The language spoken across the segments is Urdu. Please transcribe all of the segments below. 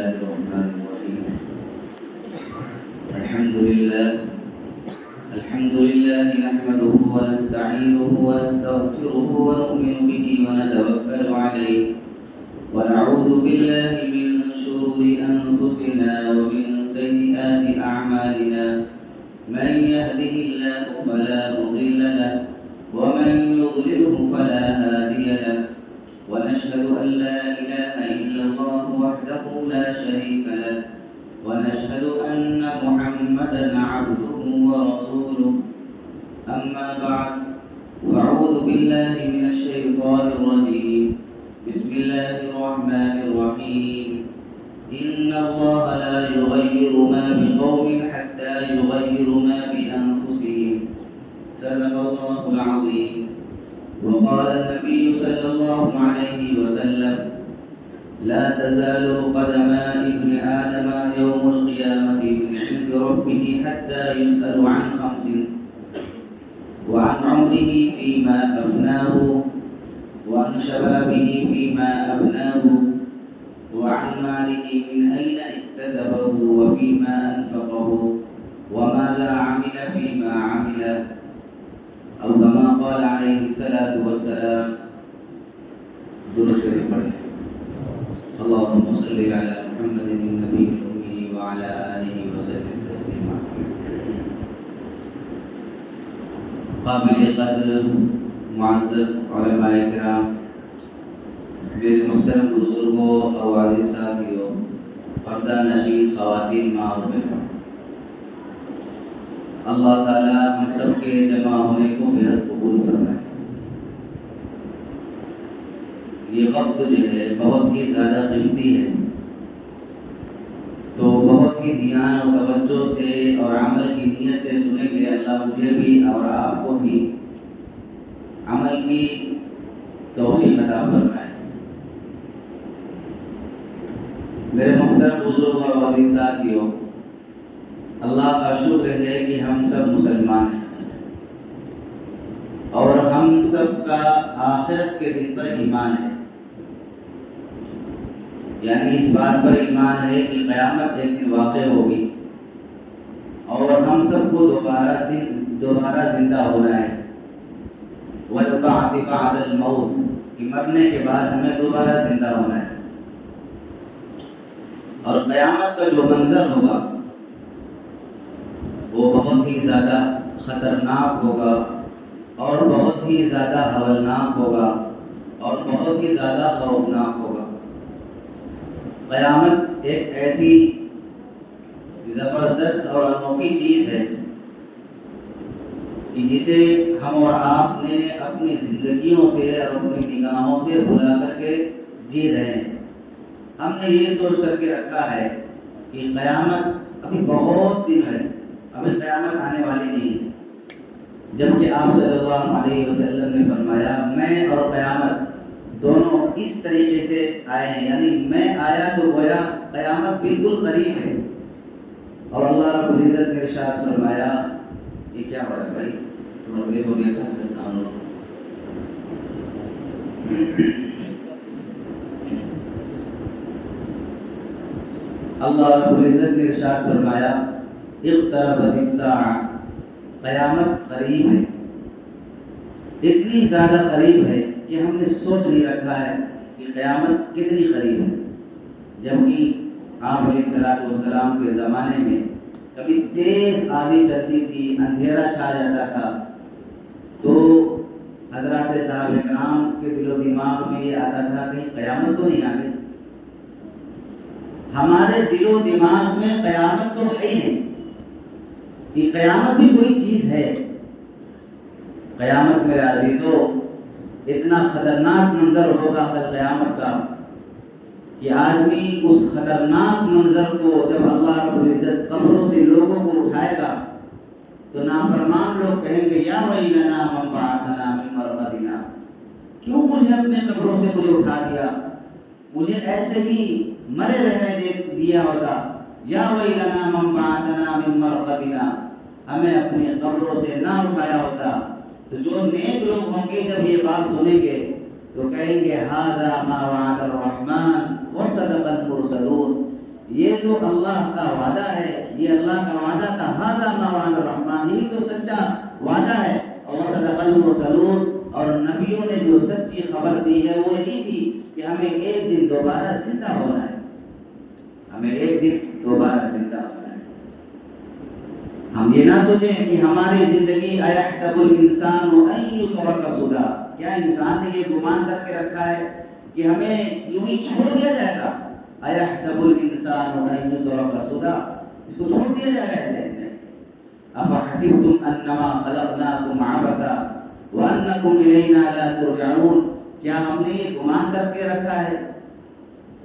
الله الرحمن الرحيم. الحمد لله نحمده ونستعينه ونستغفره ونؤمن به ونتوكل عليه ونعوذ بالله من شرور أنفسنا ومن سيئات أعمالنا. من يهده الله فلا مضل له ومن يضلله فلا هادي له. ونشهد أن لا إله إلا الله وحده لا شريك له ونشهد أن محمدا عبده ورسوله. أما بعد فأعوذ بالله من الشيطان الرجيم. بسم الله الرحمن الرحيم. إن الله لا يغير ما بقوم حتى يغيروا ما بأنفسهم. صدق الله العظيم. وقال النبي صلى الله عليه وسلم: لا تزال قدما ابن آدم يوم القيامة من عند ربه حتى يسأل عن خمس: وعن عمره فيما أفناه، وعن شبابه فيما أبناه، وعن ماله من أين اكتسبه وفيما أنفقه، وماذا عمل فيما عمل، أو كما قال عليه الصلاة والسلام. درود شریف پڑھیں. اللهم صل على محمد النبي الأمي وعلى آله وسلم تسليما. قابل قدر معزز علماء کرام، میرے محترم بزرگوں اور عزیز ساتھیوں، پردہ نشین خواتین ماں اور بہنوں، اللہ تعالی ہم سب کے جمع ہونے کو بےحد قبول فرمائے. یہ وقت جو ہے بہت ہی زیادہ قیمتی ہے، تو بہت ہی دھیان اور توجہ سے اور عمل کی نیت سے سنیں گے. اللہ مجھے بھی اور آپ کو بھی عمل کی توفیق عطا فرمائے. میرے محترم بزرگ اور عزیز ساتھیوں، اللہ کا شکر ہے کہ ہم سب مسلمان ہیں اور ہم سب کا آخرت کے دن پر ایمان ہے. یعنی اس بات پر ایمان ہے کہ قیامت ایک دن واقع ہوگی اور ہم سب کو دوبارہ زندہ ہونا ہے. وَالْبَعْثِ بَعْدَ الْمَوْتِ، کہ مرنے کے بعد ہمیں دوبارہ زندہ ہونا ہے. اور قیامت کا جو منظر ہوگا وہ بہت ہی زیادہ خطرناک ہوگا اور بہت ہی زیادہ ہولناک ہوگا اور بہت ہی زیادہ خوفناک ہوگا. قیامت ایک ایسی زبردست اور انوکھی چیز ہے کہ جسے ہم اور آپ نے اپنی زندگیوں سے اور اپنی نگاہوں سے بھلا کر کے جی رہے ہیں. ہم نے یہ سوچ کر کے رکھا ہے کہ قیامت ابھی بہت دن ہے، ابھی قیامت آنے والی نہیں ہے، جبکہ آپ صلی اللہ علیہ وسلم نے فرمایا میں اور قیامت دونوں اس طریقے سے آئے ہیں. یعنی میں آیا تو گویا قیامت بالکل قریب ہے. اور اللہ رب العزت نے ارشاد فرمایا، یہ کیا ہو رہا ہے بھائی، تھوڑا دیر ہو گیا تھا سامنے. اللہ رب العزت نے ارشاد فرمایا اقتربت الساعہ، قیامت قریب ہے. اتنی زیادہ قریب ہے کہ ہم نے سوچ نہیں رکھا ہے کہ قیامت کتنی قریب ہے. جبکہ آپ علیہ الصلوۃ والسلام کے زمانے میں کبھی تیز آندھی چلتی تھی، اندھیرا چھا جاتا تھا، تو حضرات صحابہ کرام کے دل و دماغ میں یہ آتا تھا کہ قیامت تو نہیں آ گئی. ہمارے دل و دماغ میں قیامت تو ہے ہی نہیں کہ قیامت بھی کوئی چیز ہے. قیامت میرے عزیزوں اتنا خطرناک منظر ہوگا کل قیامت کا کہ آدمی اس خطرناک منظر کو جب اللہ رب العزت قبروں سے لوگوں کو اٹھائے گا تو نافرمان لوگ کہیں گے یا ویلنا من بعثنا من مرقدنا، کیوں مجھے اپنے قبروں سے مجھے اٹھا دیا، مجھے ایسے ہی مرے رہنے دیا ہوتا. یا ویلنا من بعثنا من مرقدنا، ہمیں اپنی قبروں سے نہ اٹھایا ہوتا. تو جو نیک لوگ ہوں گے جب یہ بات سنیں گے تو کہیں گے ھذا ما وعد الرحمن وصدق المرسلون، یہ تو اللہ کا وعدہ ہے، یہ اللہ کا وعدہ تھا، ھذا ما وعد الرحمن، یہی تو سچا وعدہ ہے، اور صدق المرسلون، اور نبیوں نے جو سچی خبر دی ہے وہ یہی تھی کہ ہمیں ایک دن دوبارہ زندہ ہونا ہے، ہمیں ایک دن دوبارہ زندہ ہونا ہے۔ ہم یہ نہ سوچیں کہ ہماری زندگی ایحسب الانسان ان یترک سدی، کیا انسان نے یہ گمان کر کے رکھا ہے کہ ہمیں یوں ہی چھوڑ دیا جائے گا؟ ایحسب الانسان ان یترک سدی، اس کو چھوڑ دیا جائے گا ایسے؟ افحسبتم انما خلقناکم عبثا وانکم الینا لا ترجعون، کیا ہم نے یہ گمان کر کے رکھا ہے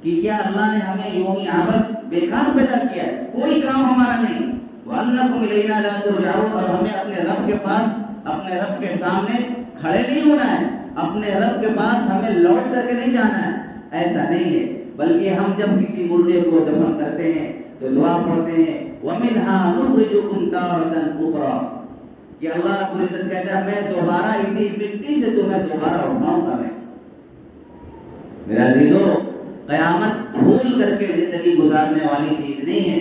کہ کیا اللہ نے ہمیں یوں ہی عبث بیکار پیدا کیا ہے، کوئی کام ہمارا نہیں، وانکم الینا لا ترجعون، اور ہمیں اپنے رب کے پاس، اپنے رب کے سامنے کھڑے نہیں ہونا ہے، اپنے رب کے پاس ہمیں لوٹ کر کے نہیں جانا ہے، ایسا نہیں ہے، بلکہ ہم جب کسی مردے کو دفن کرتے ہیں تو دعا پڑھتے ہیں وَمِنْهَا نُخْرِجُكُمْ تَارَةً أُخْرَى، کہ اللہ رب العزت کہتا ہے میں دوبارہ اسی مٹی سے تمہیں دوبارہ اٹھاؤں گا۔ میں میرے عزیزو، قیامت بھول کر کے زندگی گزارنے والی چیز نہیں ہے۔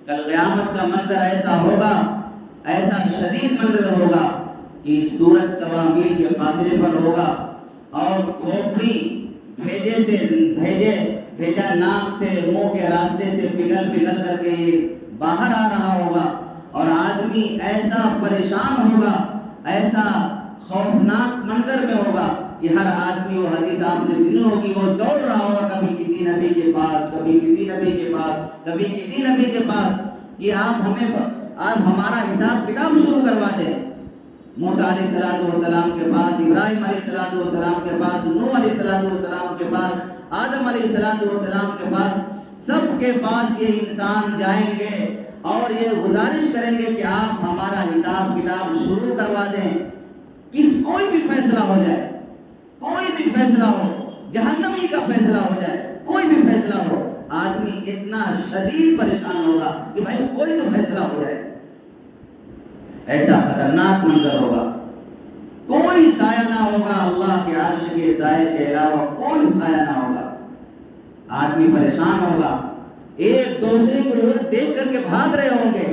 کل قیامت کا منظر ایسا ہوگا، ایسا شدید منظر ہوگا کہ سورج 1.25 میل کے فاصلے پر ہوگا، اور کھوپڑی بھیجا ناک سے، منہ کے راستے سے پگھل کر کے باہر آ رہا ہوگا، اور آدمی ایسا پریشان ہوگا، ایسا خوفناک منظر میں ہوگا کہ ہر آدمی، وہ حدیث آپ نے سنی ہوگی، وہ دوڑ رہا ہوگا کبھی کسی نبی کے پاس، کبھی کسی نبی کے پاس، کبھی کسی نبی کے پاس، کہ آپ ہمارا حساب کتاب شروع کروا دیں۔ موسیٰ علیہ السلام کے پاس، ابراہیم علیہ السلام کے پاس، نوح علیہ السلام کے پاس، آدم علیہ السلام کے پاس، سب کے پاس یہ انسان جائیں گے اور یہ گزارش کریں گے کہ آپ ہمارا حساب کتاب شروع کروا دیں۔ کوئی بھی فیصلہ ہو جائے، کوئی بھی فیصلہ ہو، جہنمی کا فیصلہ ہو جائے، کوئی بھی فیصلہ ہو، آدمی اتنا شدید پریشان ہوگا کہ بھائی کوئی تو فیصلہ ہو جائے۔ ایسا خطرناک منظر ہوگا، کوئی سایہ نہ ہوگا، اللہ کے عرش کے سائے کے علاوہ کوئی سایہ نہ ہوگا، آدمی پریشان ہوگا، ایک دوسرے کو لوگ دیکھ کر کے بھاگ رہے ہوں گے۔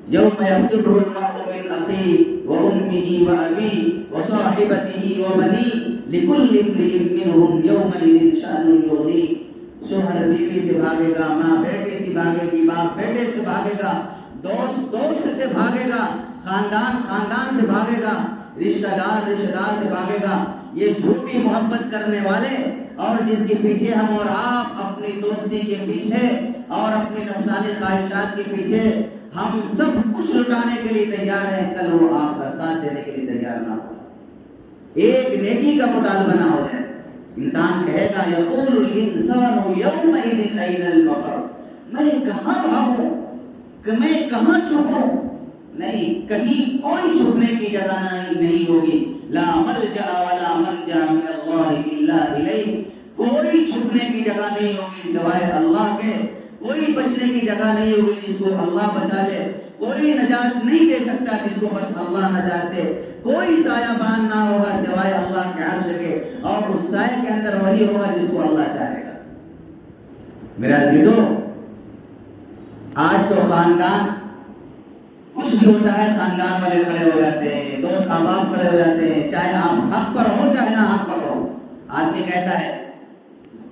یوم یفر المرء من اخیہ وامہ وابیہ وصاحبتہ وبنیہ لکل امرئ منہم یومئذ شأن یغنیہ، شوہر بیوی سے بھاگے گا، ماں بیٹے سے بھاگے گی، باپ بیٹے سے بھاگے گا، دوست سے بھاگے گا، خاندان سے بھاگے گا، رشتہ دار سے بھاگے گا۔ یہ جھوٹی محبت کرنے والے، اور جن کے پیچھے ہم اور آپ اپنی دوستی کے پیچھے اور اپنی نفسانی خواہشات کے پیچھے ہم سب کچھ لٹانے کے لیے تیار ہیں، کل وہ آپ کا ساتھ دینے کے لیے تیار نہ ہو، ایک نیکی کا مطالبہ نہ ہو جائے۔ انسان کہے گا یقول الانسان یومئذ این المفر، میں کہاں بھاگوں، کہ میں کہاں چھپوں؟ نہیں، کہیں کوئی چھپنے کی جگہ نہیں ہوگی۔ لا ملجأ ولا منجا من اللہ الا الیہ، کوئی چھپنے کی جگہ نہیں ہوگی سوائے اللہ کے، کوئی بچنے کی جگہ نہیں ہوگی جس کو اللہ بچا لے، کوئی نجات نہیں دے سکتا جس کو بس اللہ نجات دے، کوئی سایہ بان نہ ہوگا سوائے اللہ کے عرش کے، اور اس سائے کے اندر وہی ہوگا جس کو اللہ چاہے گا۔ میرے عزیزو، آج تو خاندان کچھ بھی ہوتا ہے، خاندان والے کھڑے ہو جاتے ہیں، دوست احباب کھڑے ہو جاتے ہیں، چاہے آپ حق پر ہو چاہے نہ حق پر ہو۔ آدمی کہتا ہے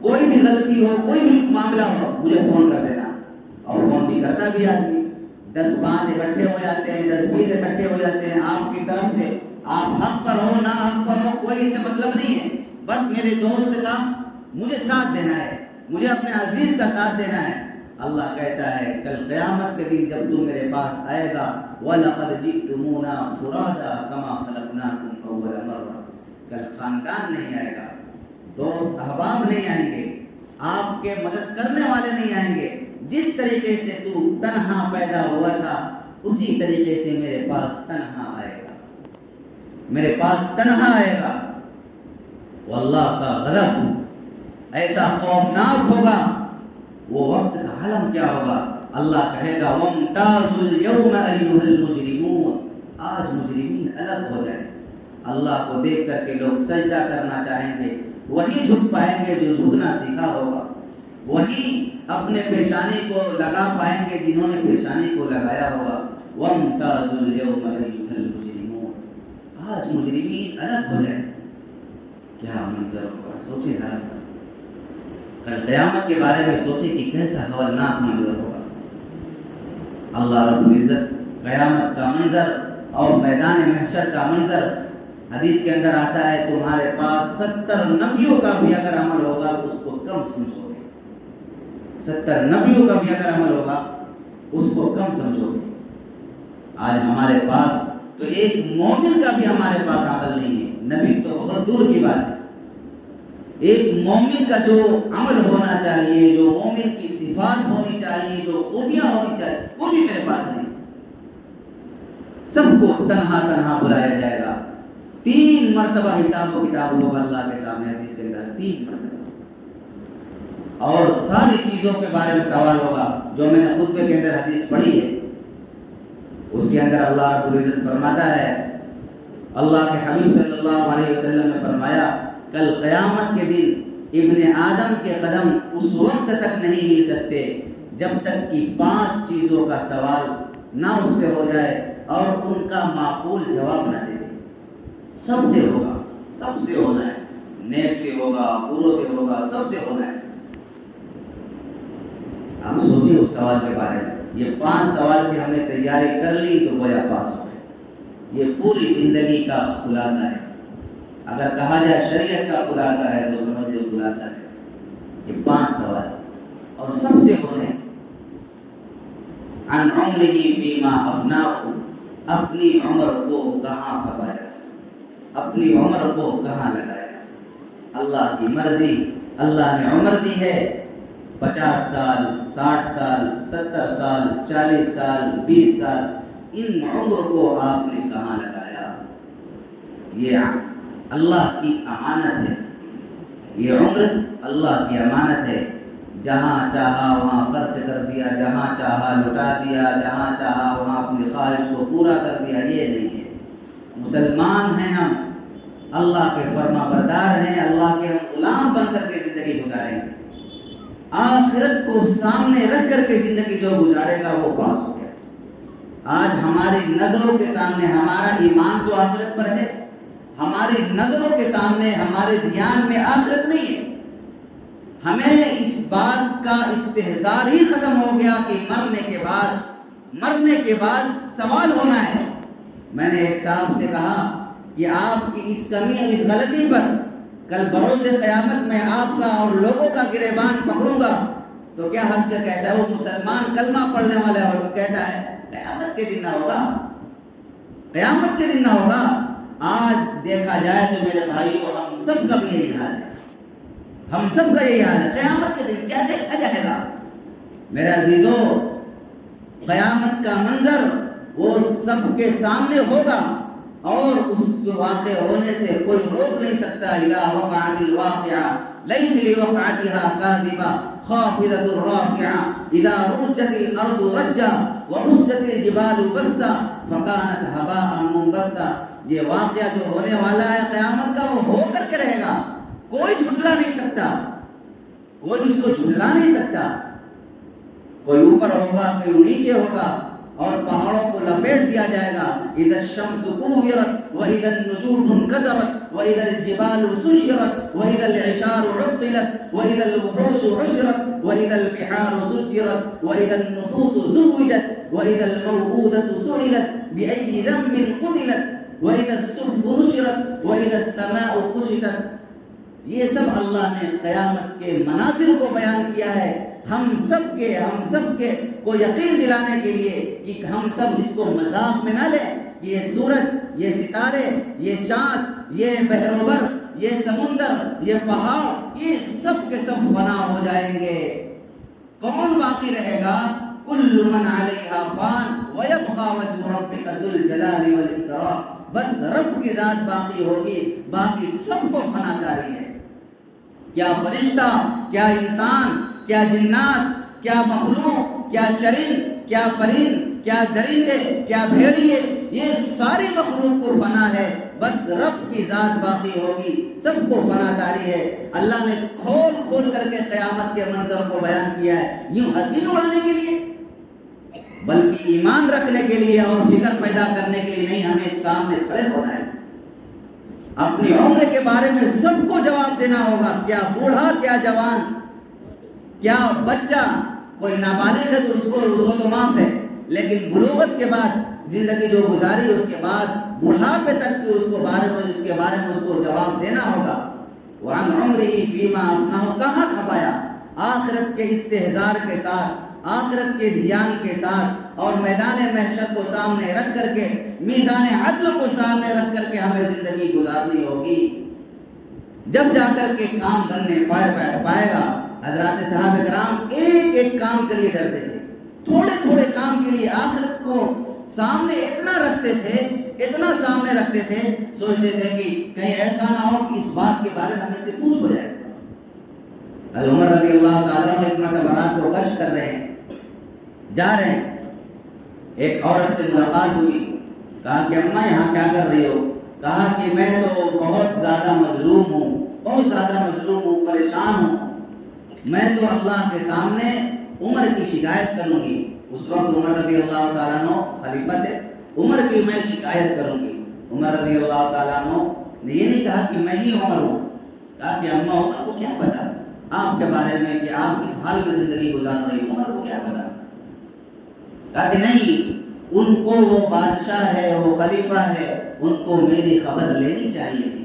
کوئی بھی غلطی ہو، کوئی بھی معاملہ ہو، مجھے فون کر دینا، اور فون بھی کرتا بھی آدمی۔ 10-5 اکٹھے ہو جاتے ہیں، 10-20 اکٹھے ہو جاتے ہیں آپ کی طرف سے، آپ حق پر ہو نہ حق پر ہو، کوئی اس سے مطلب نہیں ہے، بس میرے دوست کا مجھے ساتھ دینا ہے، مجھے اپنے عزیز کا ساتھ دینا ہے۔ اللہ کہتا ہے کل قیامت کے دن جب تو میرے پاس آئے گا، وَلَقَدْ جِئْتُمُونَا فُرَادَىٰ كَمَا خَلَقْنَاكُمْ أَوَّلَ مَرَّةٍ، کل خاندان نہیں آئے گا، دوست احباب نہیں آئیں گے، آپ کے مدد کرنے والے نہیں آئیں گے، جس طریقے سے تو تنہا پیدا ہوا تھا اسی طریقے سے میرے پاس تنہا آئے گا، میرے پاس تنہا آئے گا۔ واللہ کا غضب ایسا خوفناک ہوگا، وہ وقت کا عالم کیا ہوگا؟ اللہ کہے گا وَامْتَازُوا الْيَوْمَ أَيُّهَا الْمُجْرِمُونَ، آج مجرمین الگ ہو جائیں۔ اللہ کو دیکھ کر کے لوگ سجدہ کرنا چاہیں گے، وہی جھک پائیں گے جو جھکنا سیکھا ہوگا، وہی اپنے پیشانی کو لگا پائیں گے جنہوں نے پیشانی کو لگایا ہوگا۔ وَامْتَازُوا الْيَوْمَ أَيُّهَا الْمُجْرِمُونَ، آج مجرمین الگ ہو جائیں۔ کیا منظر ہوگا، سوچیں ذرا سا، کل قیامت کے بارے میں سوچیں کہ کیسا ہولناک منظر ہوگا۔ اللہ رب العزت قیامت کا منظر اور میدان محشر کا منظر، حدیث کے اندر آتا ہے تمہارے پاس 70 نبیوں کا بھی اگر عمل ہوگا تو اس کو کم سمجھو گے۔ 70 نبیوں کا بھی اگر عمل ہوگا اس کو کم سمجھو گے۔ آج ہمارے پاس تو ایک مومن کا بھی ہمارے پاس عمل نہیں ہے، نبی تو بہت دور کی بات ہے۔ ایک مومن کا جو عمل ہونا چاہیے، جو مومن کی صفات ہونی چاہیے، جو خوبیاں ہونی چاہیے، وہ بھی میرے پاس نہیں۔ سب کو تنہا تنہا بلایا جائے گا، 3 مرتبہ حساب و کتاب ہوگا اللہ کے سامنے، حدیث کے اندر 3 مرتبہ، اور ساری چیزوں کے بارے میں سوال ہوگا۔ جو میں نے خطبے کے اندر حدیث پڑھی ہے اس کے اندر اللہ رب العزت فرماتا ہے، اللہ کے حبیب صلی اللہ علیہ وسلم نے فرمایا کل قیامت کے دن ابن آدم کے قدم اس وقت تک نہیں ہل سکتے جب تک کہ 5 چیزوں کا سوال نہ اس سے ہو جائے اور ان کا معقول جواب نہ دے دے۔ سب سے ہوگا، سب سے ہونا ہے، نیک سے ہوگا، بروں سے ہوگا، سب سے ہونا ہے۔ ہم سوچیں اس سوال کے بارے میں، یہ 5 سوال کی ہم نے تیاری کر لی تو گویا پاس ہو گئے۔ یہ پوری زندگی کا خلاصہ ہے، اگر کہا جائے شریعت کا خلاصہ ہے تو سمجھ لو خلاصہ ہے۔ یہ 5 سوال اور سب سے ہونے ہیں۔ عن عمرہ فیما افناہ، اپنی عمر کو کہاں کھپایا، اپنی عمر کو کہاں لگایا۔ اللہ کی مرضی، اللہ نے عمر دی ہے 50 سال، 60 سال، 70 سال، 40 سال، 20 سال، ان عمر کو آپ نے کہاں لگایا؟ یہ اللہ کی امانت ہے، یہ عمر اللہ کی امانت ہے۔ جہاں چاہا وہاں خرچ کر دیا، جہاں چاہا لٹا دیا، جہاں چاہا وہاں اپنی خواہش کو پورا کر دیا، یہ نہیں ہے۔ مسلمان ہیں ہم، اللہ کے فرما بردار ہیں، اللہ کے ہم غلام بن کر کے زندگی گزاریں گے۔ آخرت کو سامنے رکھ کر کے زندگی جو گزارے گا وہ پاس ہو گیا۔ آج ہماری نظروں کے سامنے ہمارا ایمان تو آخرت پر ہے، ہماری نظروں کے سامنے ہمارے دھیان میں آخرت نہیں ہے۔ ہمیں اس بات کا استحضار ہی ختم ہو گیا کہ مرنے کے بعد سوال ہونا ہے۔ میں نے ایک صاحب سے کہا کہ آپ کی اس کمی اور اس غلطی پر کل بروز قیامت میں آپ کا اور لوگوں کا گریبان پکڑوں گا تو کیا ہنس کر کہتا ہے، وہ مسلمان کلمہ پڑھنے والا ہے اور کہتا ہے قیامت کے دن نہ ہوگا، قیامت کے دن نہ ہوگا۔ آج دیکھا جائے تو میرے بھائیوں ہم سب کا بھی یہی حال ہے، ہم سب کا یہی حال ہے۔ قیامت کے دن کیا دیکھا جائے گا؟ میرے عزیزوں، قیامت کا منظر وہ سب کے سامنے ہوگا اور اس کے واقع ہونے سے کوئی روک نہیں سکتا۔ اذا وقعت الواقعہ لیس لوقعتها کاذبہ خافضۃ رافعہ اذا رجت الارض رجا وبست الجبال بسا فکانت ہباء منبثا۔ یہ واقعہ جو ہونے والا ہے قیامت کا، وہ ہو کر کے رہے گا، کوئی جھٹلا نہیں سکتا، کوئی اس کو جھٹلا نہیں سکتا۔ کوئی اوپر ہوگا، کوئی نیچے ہوگا، اور پہاڑوں کو لپیٹ دیا جائے گا۔ اذا الشمس كورت واذا النجوم انكدرت واذا الجبال سيرت واذا العشار عطلت واذا الوحوش حشرت واذا البحار سجرت واذا النفوس زوجت واذا الموءودة سئلت بأي ذنب قتلت واذا الصحف نشرت واذا السماء كشطت۔ یہ سب اللہ نے قیامت کے مناظر کو بیان کیا ہے ہم سب کے کو یقین دلانے کے لیے کہ ہم سب اس کو مذاق میں نہ لیں۔ یہ سورج، یہ ستارے، یہ چاند، یہ بحروبر، یہ سمندر، یہ پہاڑ، یہ سب کے سب فنا ہو جائیں گے۔ کون باقی رہے گا؟ کل من علیہا فان ویبقى وجہ ربک ذو الجلال والاکرام۔ بس رب کی ذات باقی ہوگی، باقی سب کو فنا کاری ہے۔ کیا فرشتہ، کیا انسان، کیا جنات، کیا مخلوق، کیا چرند، کیا پرند، کیا درندے، کیا بھیڑیے، یہ ساری مخلوق کو فنا ہے، بس رب کی ذات باقی ہوگی، سب کو فنا طاری ہے۔ اللہ نے کھول کھول کر کے قیامت کے منظر کو بیان کیا ہے، یوں ہنسی اڑانے کے لیے بلکہ ایمان رکھنے کے لیے اور فکر پیدا کرنے کے لیے نہیں، ہمیں سامنے کھڑے ہونا ہے۔ اپنی عمر کے بارے میں سب کو جواب دینا ہوگا، کیا بوڑھا، کیا جوان، کیا بچہ، کوئی نابالغ ہے تو اس کو تو معاف ہے، لیکن بلوغت کے بعد زندگی جو گزاری اس کے بعد بڑھاپے تک کی اس کے بارے میں اس کو جواب دینا ہوگا۔ وعن عمره فیما افناه، کہاں کھپایا؟ آخرت کے استحضار کے ساتھ، آخرت کے دھیان کے ساتھ، اور میدان محشر کو سامنے رکھ کر کے، میزان عدل کو سامنے رکھ کر کے ہمیں زندگی گزارنی ہوگی، جب جا کر کے کام بننے پائے گا۔ حضرات صحابہ کرام ایک ایک کام کے لیے ڈرتے تھے، تھوڑے تھوڑے کام کے لیے آخرت کو سامنے اتنا رکھتے تھے، اتنا سامنے رکھتے تھے، سوچتے تھے کہ کہیں ایسا نہ ہو کہ اس بات کے بارے میں ہمیں سے پوچھ ہو جائے۔ حضرت عمر رضی اللہ تعالیٰ عنہ ایک مرتبہ رات کو گشت کر رہے ہیں، جا رہے ہیں، ایک عورت سے ملاقات ہوئی، کہا کہ اماں یہاں کیا کر رہی ہو؟ کہا کہ میں تو بہت زیادہ مظلوم ہوں، پریشان ہوں، میں تو اللہ کے سامنے عمر کی شکایت کروں گی۔ اس وقت عمر رضی اللہ تعالیٰ عنہ خلیفہ تھے، عمر کی میں شکایت کروں گی۔ عمر رضی اللہ تعالیٰ عنہ نے یہ نہیں کہا کہ میں ہی عمر ہوں، کہا کہ اماں عمر کو کیا پتا آپ کے بارے میں کہ آپ کس حال میں زندگی گزار رہی، عمر کو کیا پتا؟ کہا کہ نہیں، ان کو وہ بادشاہ ہے، وہ خلیفہ ہے، ان کو میری خبر لینی چاہیے تھی۔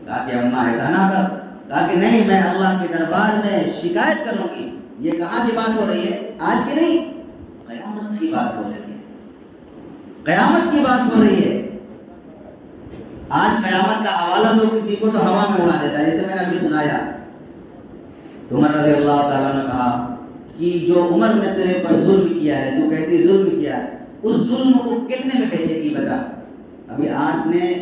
کہا کہ اماں ایسا نہ کر، کہا کہ نہیں، میں اللہ کے دربار میں شکایت کروں گی۔ یہ کہاں کی بات ہو رہی ہے؟ آج کی نہیں، قیامت کی بات ہو رہی ہے، قیامت کی بات ہو رہی ہے۔ آج قیامت کا حوالہ تو کسی کو تو ہوا میں اڑا دیتا ہے، جیسے میں نے ابھی سنایا۔ تو عمر رضی اللہ تعالیٰ نے کہا کہ جو عمر نے تیرے پر ظلم کیا ہے، تو کہتی ظلم کیا ہے، اس ظلم کو کتنے میں بیچے گی بتا؟ ابھی آپ نے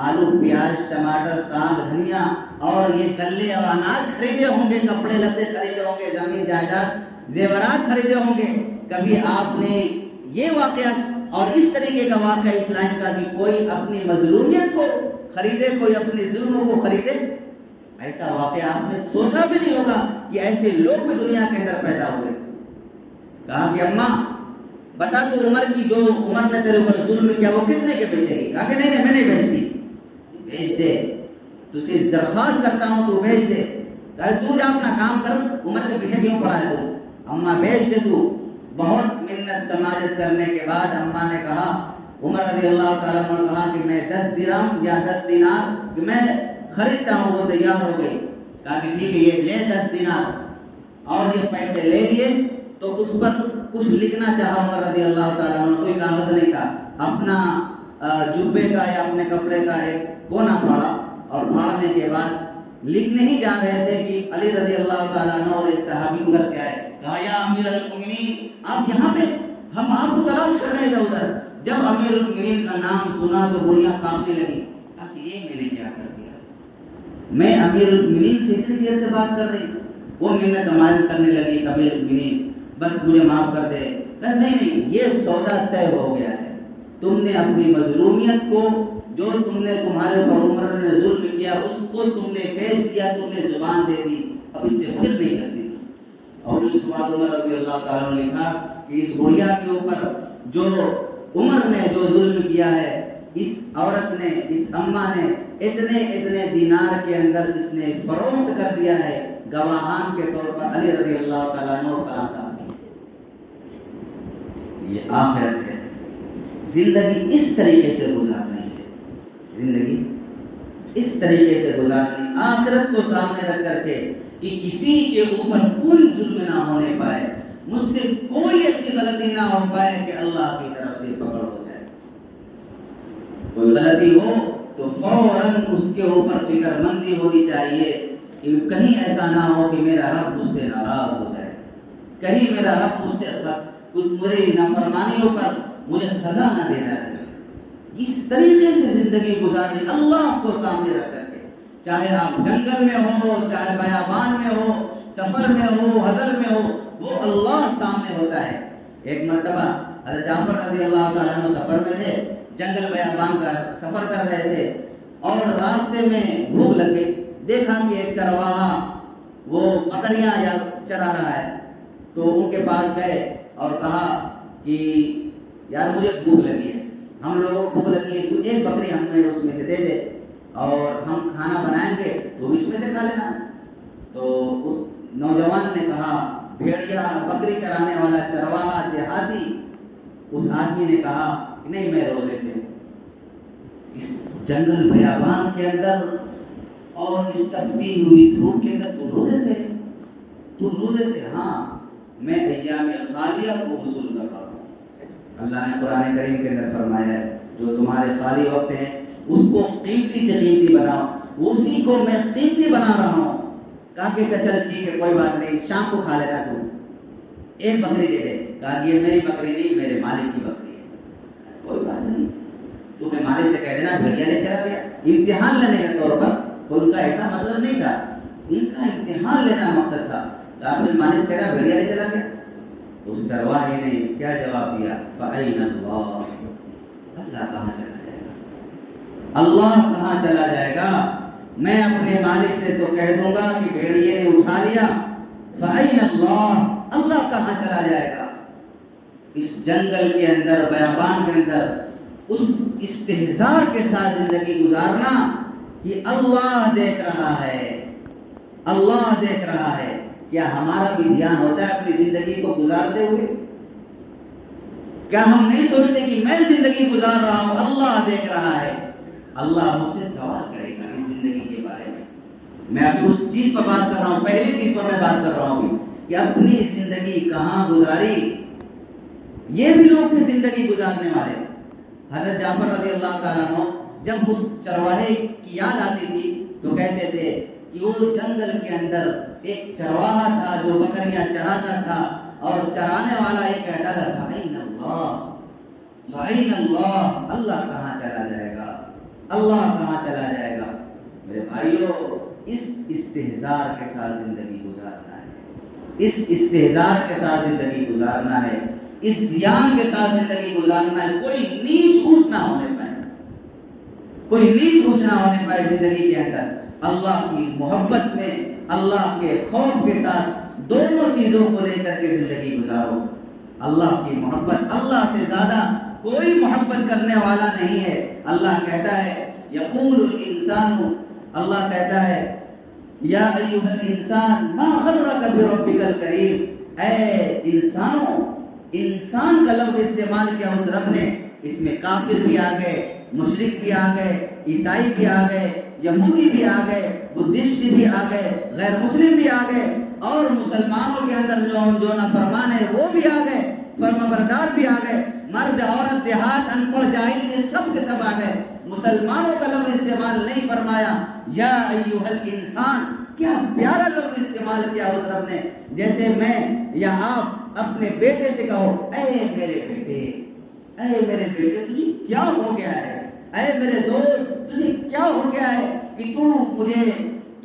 آلو، پیاز، ٹماٹر، ساگ، دھنیا اور یہ غلے اور اناج خریدے ہوں گے، کپڑے لتے خریدے ہوں گے، زمین جائیداد زیورات خریدے ہوں گے، کبھی آپ نے یہ واقعہ اور اس طریقے کا واقعہ اسلام کا کہ کوئی اپنی مظلومیت کو خریدے، کوئی اپنے ظلموں کو خریدے؟ ایسا واقعہ آپ نے سوچا بھی نہیں ہوگا کہ ایسے لوگ بھی دنیا کے اندر پیدا ہوئے۔ کہا کہ اماں بتا تو عمر کی جو عمر نے تیرے اوپر ظلم کیا وہ کتنے کے بیچے گی؟ کہا کہ نہیں میں نہیں بیچتی۔ بیچ دے، تجھے درخواست کرتا ہوں تو بیچ دے۔ کہا تو جا اپنا کام کر، عمر کے پیچھے کیوں پڑا ہے تو؟ اماں بیچ دے تو۔ بہت منت سماجت کرنے کے بعد اماں نے کہا، عمر رضی اللہ تعالیٰ عنہ نے کہا کہ میں 10 درہم یا 10 دینار کہ میں خریدتا ہوں، وہ تیار ہو گئی۔ کہا کہ ٹھیک ہے، یہ لے 10 دینار، اور یہ پیسے لے لیے تو اس پر کچھ لکھنا چاہا عمر رضی اللہ تعالیٰ عنہ، کوئی کاغذ نہیں تھا، اپنا جبے کا یا اپنے کپڑے کا ایک کونا پھاڑا، اور پھاڑنے کے بعد لکھنے ہی جا رہے تھے کہ علی رضی اللہ تعالیٰ عنہ اور ایک صحابی ادھر سے آئے، کہا یا امیر المؤمنین آپ یہاں پہ، ہم آپ کو تلاش کر رہے تھے ادھر۔ جب امیر المؤمنین کا نام سنا تو گولیاں کانپنے لگی، کہا کہ یہ میں نے کیا کر دیا، میں امیر المؤمنین سے اتنی دیر سے بات کر رہی ہوں۔ وہ منت سماجت کرنے لگی، امیر المؤمنین بس مجھے معاف کر دے۔ کہا نہیں، یہ سودا طے ہو گیا ہے، تم نے اپنی مظلومیت کو، جو تم نے تمہارے اوپر عمر نے ظلم کیا اس کو تم نے بیچ دیا، تم نے زبان دے دی، اب اس سے پھر نہیں سکتی تم۔ اور اس کے بعد عمر رضی اللہ تعالیٰ نے لکھا کہ اس گویا کے اوپر جو عمر نے جو ظلم کیا ہے، اس عورت نے، اس اماں نے اتنے دینار کے اندر اس نے فروخت کر دیا ہے، گواہان کے طور پر علی رضی اللہ تعالیٰ عنہ فلاں صاحب۔ یہ آخرت ہے، زندگی اس طریقے سے گزارنی ہے، زندگی اس طریقے سے گزارنی، آخرت کو سامنے رکھ کر کے کہ کسی کے اوپر کوئی ظلم نہ ہونے پائے، مجھ سے کوئی ایسی غلطی نہ ہو پائے کہ اللہ کی طرف سے پکڑ ہو جائے۔ کوئی غلطی ہو تو فوراً اس کے اوپر فکر مندی ہونی چاہیے کہ کہیں ایسا نہ ہو کہ میرا رب مجھ سے ناراض ہو جائے، کہیں میرا رب مجھ سے میری نافرمانیوں پر مجھے سزا نہ دے رہا ہے۔ اس طریقے سے زندگی گزارنی، اللہ کو سامنے رکھ کر کے، چاہے آپ جنگل میں ہو، چاہے بیابان میں ہو، سفر میں ہو، حضر میں ہو، وہ اللہ سامنے ہوتا ہے۔ ایک مرتبہ حضرت جعفر رضی اللہ تعالیٰ عنہ سفر میں تھے، جنگل بیابان کا سفر کر رہے تھے اور راستے میں بھوک لگ گئی. دیکھا کہ ایک چرواہا وہ بکریاں یا چرا رہا ہے, تو ان کے پاس گئے اور کہا کہ یار مجھے بھوک لگی ہے, ہم لوگوں کو بھوک لگی ہے, تو ایک بکری ہمیں اس میں سے دے دے اور ہم کھانا بنائیں گے تو اس میں سے کھا لینا. تو اس نوجوان نے کہا, بھیڑیا بکری چرانے والا چرواہا دیہاتی, اس آدمی نے کہا کہ نہیں میں روزے سے. اس جنگل بیابان کے اندر اور اس تپتی ہوئی دھوپ کے اندر تو روزے سے ہاں میں ایام خالیہ کو وصول کر رہا ہوں. اللہ نے قرآن کریم کے اندر فرمایا ہے جو تمہارے خالی وقت ہیں اس کو قیمتی سے قیمتی بناؤ, اسی کو میں قیمتی بنا رہا ہوں. کہا کہ چل ٹھیک ہے کوئی بات نہیں, شام کو کھا لینا, تو ایک بکری دے دے. کہا یہ میری بکری نہیں میرے مالک کی بکری ہے. کوئی بات نہیں, تو اپنے مالک سے کہہ دینا بھیڑیا لے چلا گیا. امتحان لینے کے طور پر, کوئی ان کا ایسا مطلب نہیں تھا, ان کا امتحان لینا مقصد تھا. تو اپنے مالک سے کہہ رہا بھیڑیا لے چلا گیا. تو اس چرواہے نے کیا جواب دیا, فَأَيْنَ اللَّهُ, اللہ کہاں چلا جائے گا, اللہ کہاں چلا جائے گا. میں اپنے مالک سے تو کہہ دوں گا کہ بھیڑیے نے اٹھا لیا, فَأَيْنَ اللَّهُ, اللہ کہاں چلا جائے گا. اس جنگل کے اندر بیابان کے اندر اس استحضار کے ساتھ زندگی گزارنا کہ اللہ دیکھ رہا ہے, اللہ دیکھ رہا ہے. کیا ہمارا بھی دھیان ہوتا ہے اپنی زندگی کو گزارتے ہوئے؟ کیا ہم نہیں سوچتے کہ میں زندگی گزار رہا ہوں, اللہ دیکھ رہا ہے, اللہ مجھ سے سوال کرے گا اس زندگی کے بارے میں. میں ابھی اس چیز پر بات کر رہا ہوں, پہلی چیز پر میں بات کر رہا ہوں کہ اپنی زندگی کہاں گزاری. یہ بھی لوگ تھے زندگی گزارنے والے. حضرت جعفر رضی اللہ تعالیٰ عنہ جب اس چرواہے کی یاد آتی تھی تو کہتے تھے کہ وہ جنگل کے اندر ایک چرواہا تھا جو بکریاں چراتا تھا, اور چرانے والا ایک کہتا تھا فَأَيْنَ اللَّهُ, فَأَيْنَ اللَّهُ, اللہ کہاں چلا جائے گا, اللہ کہاں چلا جائے گا. میرے بھائیو, اس استحضار کے ساتھ زندگی گزارنا ہے, اس استحضار کے ساتھ زندگی گزارنا ہے, اس دھیان کے ساتھ زندگی گزارنا ہے. کوئی نیچ اونچ نہ ہونے پائے, کوئی نیچ اونچ نہ ہونے پائے زندگی کے اندر. اللہ کی محبت میں, اللہ کے خوف کے ساتھ دونوں چیزوں کو لے کر کے زندگی گزارو. اللہ کی محبت, اللہ سے زیادہ کوئی محبت کرنے والا نہیں ہے. اللہ کہتا ہے یقول الانسان, اللہ کہتا ہے یا ایھا الانسان ما غرک بربک الکریم, اے انسانوں, انسان کا لفظ استعمال کیا اس رب نے. اس میں کافر بھی آ گئے, مشرک بھی آ گئے, عیسائی بھی آ گئے, یہودی بھی آ گئے, بدھسٹ بھی آ گئے, غیر مسلم بھی آ گئے, اور مسلمانوں کے اندر جو نافرمان ہے وہ بھی آ گئے, فرما بردار بھی آ گئے, مرد عورت دیہات ان پڑھ جاہل یہ سب کے سب آ گئے. مسلمانوں کا لفظ استعمال نہیں فرمایا یا ایھا الانسان. کیا پیارا لفظ استعمال کیا اس رب نے. جیسے میں یا آپ اپنے بیٹے سے کہو اے میرے بیٹے, اے میرے بیٹے تجھے کیا ہو گیا ہے, اے میرے دوست تجھے کیا ہو گیا ہے کہ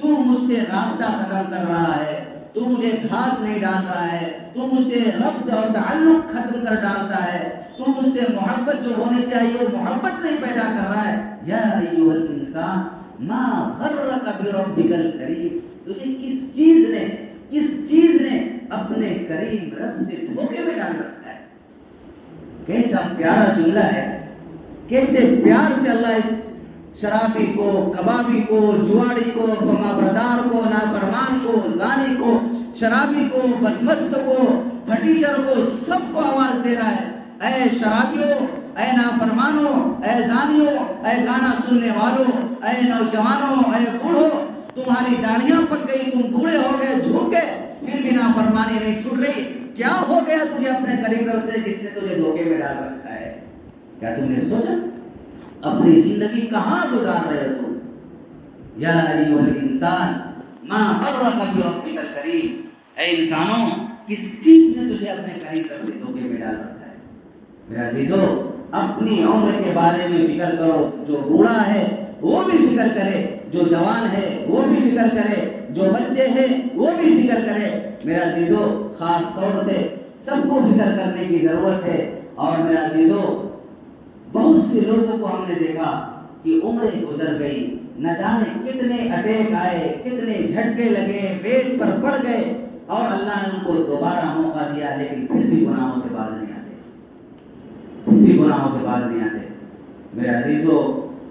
تو مجھ سے رابطہ ختم کر رہا ہے, تو مجھے گھاس نہیں ڈال رہا ہے, تو مجھ سے ربط اور تعلق ختم کر ڈالتا ہے, تو مجھ سے محبت جو ہونی چاہیے وہ محبت نہیں پیدا کر رہا ہے. یا ایھا الانسان ما غرک بربک الکریم, تجھے کس چیز نے اپنے کریم رب سے دھوکے میں ڈال رکھا ہے. کیسا پیارا جملہ ہے, کیسے پیار سے اللہ اس شرابی کو, کبابی کو, جواڑی کو, فرما بردار کو, نافرمان کو, زانی کو, شرابی کو, بدمست کو, پھٹیچر کو, سب کو آواز دے رہا ہے. اے شرابیوں, اے نافرمانوں, اے زانیوں, اے گانا سننے والوں, اے نوجوانوں, اے بوڑھوں, تمہاری داڑھیاں پک گئی, تم بوڑھے ہو گئے, جھک گئے, پھر بھی نافرمانی نہیں چھوٹ رہی. کیا ہو گیا تجھے اپنے قریب سے جس نے تجھے دھوکے میں ڈال رکھا ہے؟ کیا تم نے سوچا اپنی زندگی کہاں گزار رہے ہو تم؟ یا ایھا الانسان ما غرک بربک الکریم, اے انسانوں کس چیز نے تجھے اپنے قریب سے دھوکے میں ڈال رکھا ہے؟ میرے عزیزو, اپنی عمر کے بارے میں فکر کرو. جو بوڑھا ہے وہ بھی فکر کرے, جو جوان ہے وہ بھی فکر کرے, جو بچے ہیں وہ بھی فکر کرے. میرے عزیزو, خاص طور سے سب کو فکر کرنے کی ضرورت ہے. اور میرے عزیزو, بہت سے لوگوں کو ہم نے دیکھا کہ عمریں گزر گئی، نہ جانے کتنے اٹیک آئے، کتنے جھٹکے لگے، پیٹ پر پڑ گئے، اور اللہ نے ان کو دوبارہ موقع دیا، لیکن پھر بھی گناہوں سے باز نہیں آتے، پھر بھی گناہوں سے باز نہیں آتے۔ میرے عزیزو،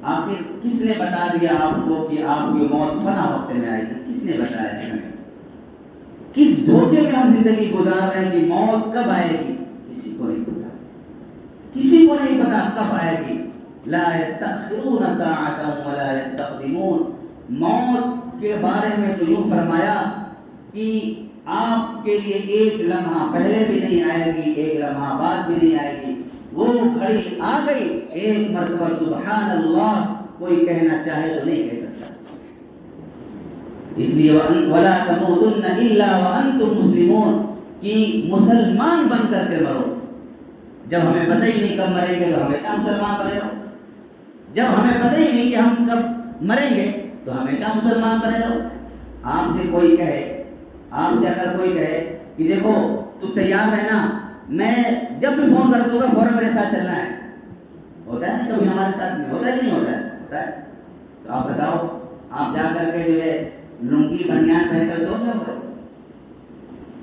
آخر کس نے بتا دیا آپ کو کہ آپ کی موت فلاں وقت میں آئے گی؟ کس نے بتایا ہے ہمیں؟ کس دھوکے میں ہم زندگی گزار رہے ہیں کہ موت کب آئے گی؟ کسی کو نہیں پتا، کسی کو نہیں پتا کب آئے گی۔ لا یستأخرون ساعة ولا یستقدمون۔ موت کے بارے میں تو یوں فرمایا کہ آپ کے لیے ایک لمحہ پہلے بھی نہیں آئے گی، ایک لمحہ بعد بھی نہیں آئے گی، وہ گھڑی آ گئی، ایک مرتبہ سبحان اللہ کوئی کہنا چاہے تو نہیں کہہ سکتا۔ اس لیے وَلَا تَمُوتُنَّ إِلَّا وَأَنْتُمْ مُسْلِمُونَ کہ مسلمان بن کر کے مرو۔ جب ہمیں پتہ ہی نہیں کب مریں گے تو ہمیشہ مسلمان بنے رہو، جب ہمیں پتہ ہی نہیں کہ ہم کب مریں گے تو ہمیشہ مسلمان بنے رہو۔ آپ سے کوئی کہے، آپ سے اگر کوئی کہے کہ دیکھو تو تیار رہنا، میں جب بھی فون کر دوں گا فوراً میرے ساتھ چلنا ہے، ہوتا ہے نا کبھی ہمارے ساتھ میں؟ ہوتا ہے کہ نہیں ہوتا ہے؟ ہوتا ہے۔ تو آپ بتاؤ، آپ جا کر کے جو ہے لنگی بنیان پہن کر سو جاؤ گے؟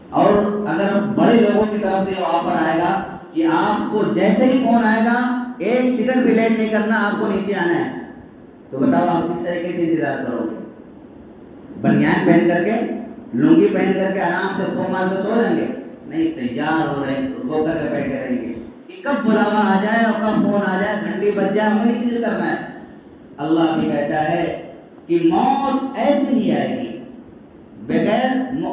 اور اگر بڑے لوگوں کی طرف سے آفر آئے گا کہ آپ کو جیسے ہی فون آئے گا ایک سیکنڈ بھی لیٹ نہیں کرنا، آپ کو نیچے آنا ہے، تو بتاؤ آپ کس طریقے سے انتظار کرو گے؟ بنیان پہن کر کے، لنگی پہن کر کے آرام سے فون مار کے سو رہیں گے؟ نہیں، تیار ہو کر کے بیٹھے رہیں گے کہ کب بلاوا آ جائے اور کب فون آ جائے، گھنٹی بج جائے، ہمیں نہیں چیز کرنا ہے۔ اللہ بھی کہتا ہے کہ موت ایسے ہی آئے گی، بغیر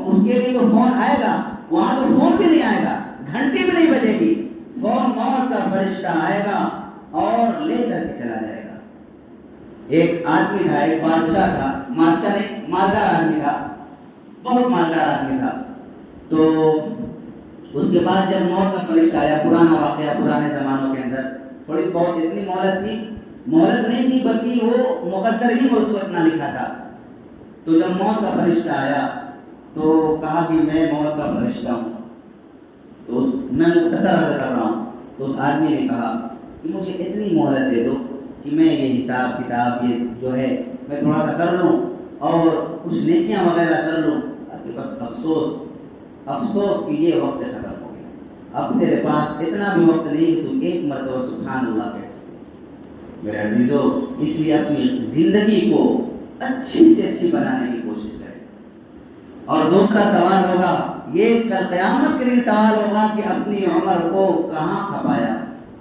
اس کے لیے تو فون آئے گا، وہاں تو فون بھی نہیں آئے گا، گھنٹی بھی نہیں بجے گی، فون موت کا فرشتہ آئے گا اور لے کر کے چلا جائے گا۔ ایک آدمی تھا، ایک بادشاہ تھا، بادشاہ نہیں، مالدار آدمی تھا، بہت مالدار آدمی تھا۔ تو اس کے بعد جب موت کا فرشتہ آیا، پرانا واقعہ، پرانے زمانوں کے اندر تھوڑی بہت اتنی مہلت تھی، مہلت نہیں تھی بلکہ وہ مقدر ہی میں اس کو اتنا لکھا تھا۔ تو جب موت کا فرشتہ آیا تو کہا کہ میں موت کا فرشتہ ہوں، تو میں مختصر عرض کر رہا ہوں، تو اس آدمی نے کہا کہ مجھے اتنی مہلت دے دو کہ میں یہ حساب کتاب یہ جو ہے میں تھوڑا سا کر لوں اور کچھ نیکیاں وغیرہ کر لوں، کہ بس افسوس کہ یہ وقت ختم ہو گیا، اب تیرے پاس اتنا بھی وقت نہیں کہ تم ایک مرتبہ سبحان اللہ کہہ سکے۔ میرے عزیزو، اس لیے اپنی زندگی کو اچھی سے اچھی بنانے کی کوشش کریں۔ اور دوسرا سوال ہوگا، یہ کل قیامت کے دن سوال ہوگا کہ اپنی عمر کو کہاں کھپایا،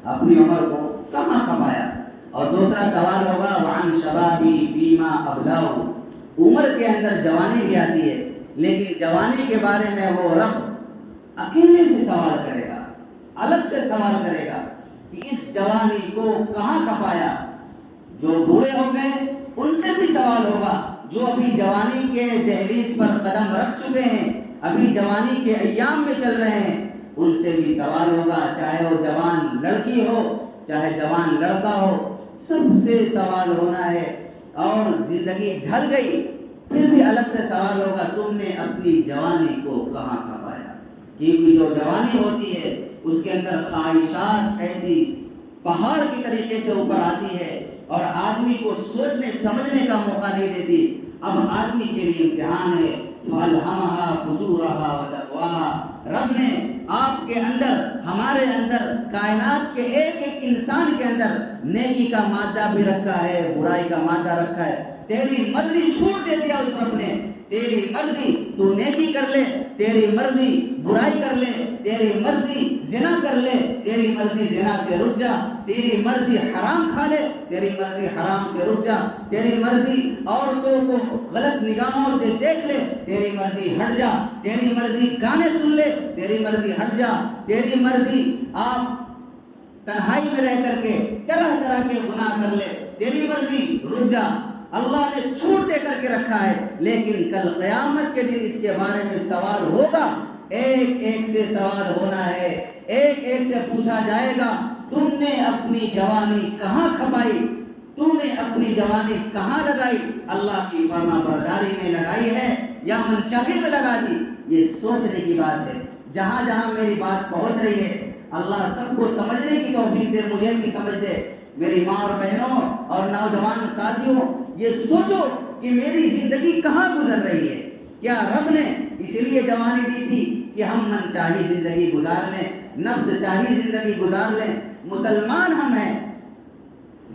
اپنی عمر کو کہاں کھپایا۔ اور دوسرا سوال ہوگا وعن شبابی فیما ابلاؤ، عمر کے اندر جوانی بھی آتی ہے، لیکن جوانی کے بارے میں وہ رب اکیلے سے سوال کرے گا، الگ سے سوال کرے گا کہ اس جوانی کو کہاں کھپایا۔ جو بوڑھے ہو گئے ان سے بھی سوال ہوگا، جو ابھی جوانی کے دہلیز پر قدم رکھ چکے ہیں، ابھی جوانی کے ایام میں چل رہے ہیں، ان سے بھی سوال ہوگا، چاہے وہ جوان لڑکی ہو چاہے جوان لڑکا ہو، سب سے سوال ہونا ہے۔ اور زندگی ڈھل گئی پھر بھی الگ سے سوال ہوگا، تم نے اپنی جوانی کو کہاں کھپایا۔ کیونکہ جو جوانی ہوتی ہے اس کے اندر خواہشات ایسی پہاڑ کی طریقے سے اوپر آتی ہے اور آدمی کو سوچنے سمجھنے کا موقع نہیں دیتی۔ اب آدمی کے لیے امتحان ہے، فَأَلْهَمَهَا فُجُورَهَا وَتَقْوَاهَا۔ رب نے آپ کے اندر، ہمارے اندر، کائنات کے ایک ایک انسان کے اندر نیکی کا مادہ بھی رکھا ہے، برائی کا مادہ رکھا ہے۔ تیری مرضی چھوٹ دے دیا اس رب نے، تیری مرضی تو نیکی کر لے، تیری مرضی برائی کر لے، تیری مرضی زنا کر لے، تیری مرضی زنا سے رک جا، تیری مرضی حرام کھا لے، تیری مرضی حرام سے رک جا، تیری مرضی عورتوں کو غلط نگاہوں سے دیکھ لے، تیری مرضی ہٹ جا، تیری مرضی گانے سن لے، تیری مرضی ہٹ جا، تیری مرضی آپ تنہائی میں رہ کر کے طرح طرح کے گناہ کر لے، تیری مرضی رک جا۔ اللہ نے چھوٹ دے کر کے رکھا ہے، لیکن کل قیامت کے دن اس کے بارے میں سوال ہوگا، ایک ایک سے سوال ہونا ہے، ایک ایک سے پوچھا جائے گا، تم نے اپنی جوانی کہاں کھپائی، تم نے اپنی جوانی کہاں لگائی، اللہ کی فرما برداری میں لگائی ہے یا منچاہے میں لگا دی۔ یہ سوچنے کی بات ہے۔ جہاں جہاں میری بات پہنچ رہی ہے اللہ سب کو سمجھنے کی توفیق دے، مجھے بھی سمجھ دے۔ میری ماں اور بہنوں اور نوجوان ساتھیوں، یہ سوچو کہ میری زندگی کہاں گزر رہی ہے۔ کیا رب نے اسی لیے جوانی دی تھی کہ ہم من چاہی زندگی گزار لیں، نفس چاہی زندگی گزار لیں؟ مسلمان ہم ہیں،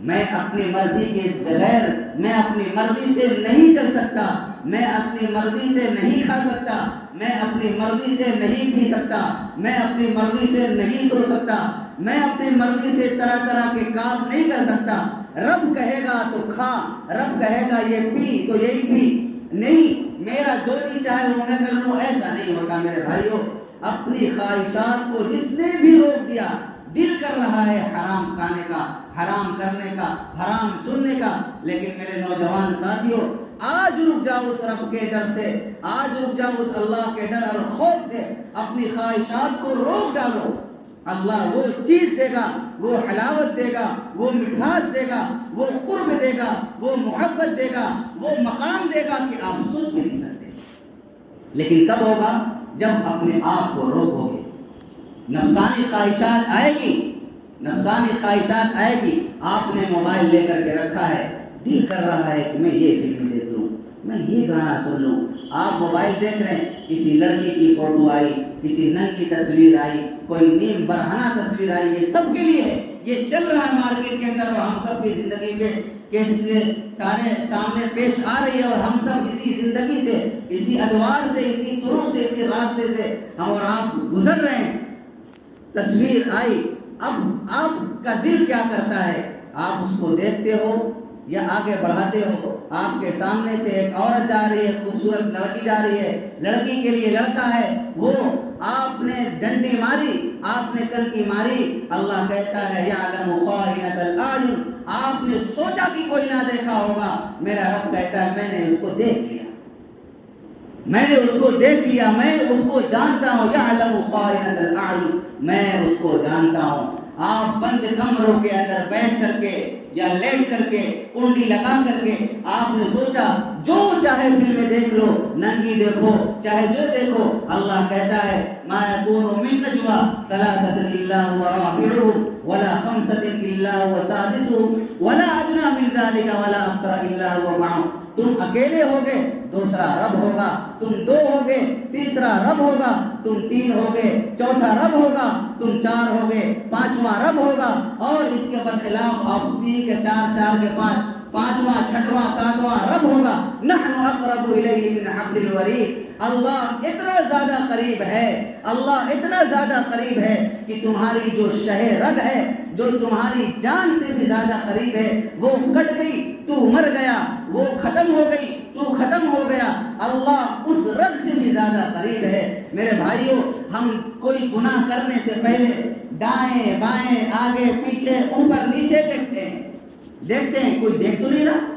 میں اپنی مرضی کے بغیر، میں اپنی مرضی سے نہیں چل سکتا، میں اپنی مرضی سے نہیں کھا سکتا، میں اپنی مرضی سے نہیں پی سکتا، میں اپنی مرضی سے نہیں سو سکتا، میں اپنی مرضی سے طرح طرح کے کام نہیں کر سکتا۔ رب کہے گا تو کھا، رب کہے گا یہ پی تو یہی پی، نہیں میرا جو بھی چاہے وہ میں کر لوں، ایسا نہیں ہوتا میرے بھائیوں۔ اپنی خواہشات کو جس نے بھی روک دیا، دل کر رہا ہے حرام کھانے کا، حرام کرنے کا، حرام سننے کا، لیکن میرے نوجوان ساتھیوں، آج رک جاؤ اس رب کے ڈر سے، آج رک جاؤ اس اللہ کے ڈر اور خوف سے، اپنی خواہشات کو روک ڈالو۔ اللہ وہ چیز دے گا، وہ حلاوت دے گا، وہ مٹھاس دے گا، وہ قرب دے گا، وہ محبت دے گا، وہ مقام دے گا کہ آپ سوچ بھی نہیں سکتے۔ لیکن کب ہوگا؟ جب اپنے آپ کو روکو گے۔ نفسانی خواہشات آئے گی، نفسانی خواہشات آئے گی۔ آپ نے موبائل لے کر کے رکھا ہے، دل کر رہا ہے کہ میں یہ فلم دیکھ لوں، میں یہ گانا سن لوں۔ آپ موبائل دیکھ رہے ہیں، کسی لڑکی کی فوٹو آئی، کسی ننگ کی تصویر آئی، کوئی نیم برہنہ تصویر آئی، یہ سب کے لیے ہے، یہ چل رہا ہے مارکیٹ کے اندر، اور ہم سب کی زندگی کے سارے سامنے پیش آ رہی ہے، اور ہم سب اسی زندگی سے، اسی ادوار سے، اسی طرق سے، اسی راستے سے ہم اور آپ گزر رہے ہیں۔ تصویر آئی، اب آپ کا دل کیا کرتا ہے؟ آپ اس کو دیکھتے ہو یا آگے بڑھاتے ہو؟ آپ کے سامنے سے ایک عورت جا رہی ہے، خوبصورت لڑکی جا رہی ہے، لڑکی کے لیے لڑکا ہے، وہ آپ نے ڈنڈی ماری، آپ نے کلکی ماری، اللہ کہتا ہے یعلم خائنۃ الاعین، آپ نے سوچا کہ کوئی نہ دیکھا ہوگا، میرا رب کہتا ہے میں نے اس کو دیکھ لیا، میں نے اس کو دیکھ لیا، میں اس کو جانتا ہوں، یعلم خائنۃ الاعین، میں اس کو جانتا ہوں۔ آپ بند کمروں کے اندر بیٹھ کر کے یا لیٹ کر کے کنڈی لگا کر کے آپ نے سوچا جو چاہے فلمیں دیکھ لو، ننگی دیکھو، چاہے جو دیکھو، اللہ کہتا ہے ما یکون من نجوی ثلاثۃ الا هو رابعهم ولا خمسۃ الا هو سادسهم ولا ادنى من ذلك ولا اكثر الا هو معهم۔ تم اکیلے ہوگے، دوسرا رب ہوگا، تم دو ہوگے، تیسرا رب ہوگا، تم تین ہوگے، چوتھا رب ہوگا، تم چار ہوگے، پانچواں رب ہوگا، اور اس کے برخلاف آپ تین کے چار، چار کے پانچ، پانچواں، چھٹواں، ساتواں رب ہوگا۔ نحن اقرب الیہ من حبل الورید، اللہ اتنا زیادہ قریب ہے، اللہ اتنا زیادہ قریب ہے کہ تمہاری جو شہ رگ ہے، جو تمہاری جان سے بھی زیادہ قریب ہے، وہ کٹ گئی تو مر گیا، وہ ختم ہو گئی تو ختم ہو گیا، اللہ اس رگ سے بھی زیادہ قریب ہے۔ میرے بھائیوں، ہم کوئی گناہ کرنے سے پہلے دائیں بائیں آگے پیچھے اوپر نیچے دیکھتے ہیں کوئی دیکھ تو نہیں رہا،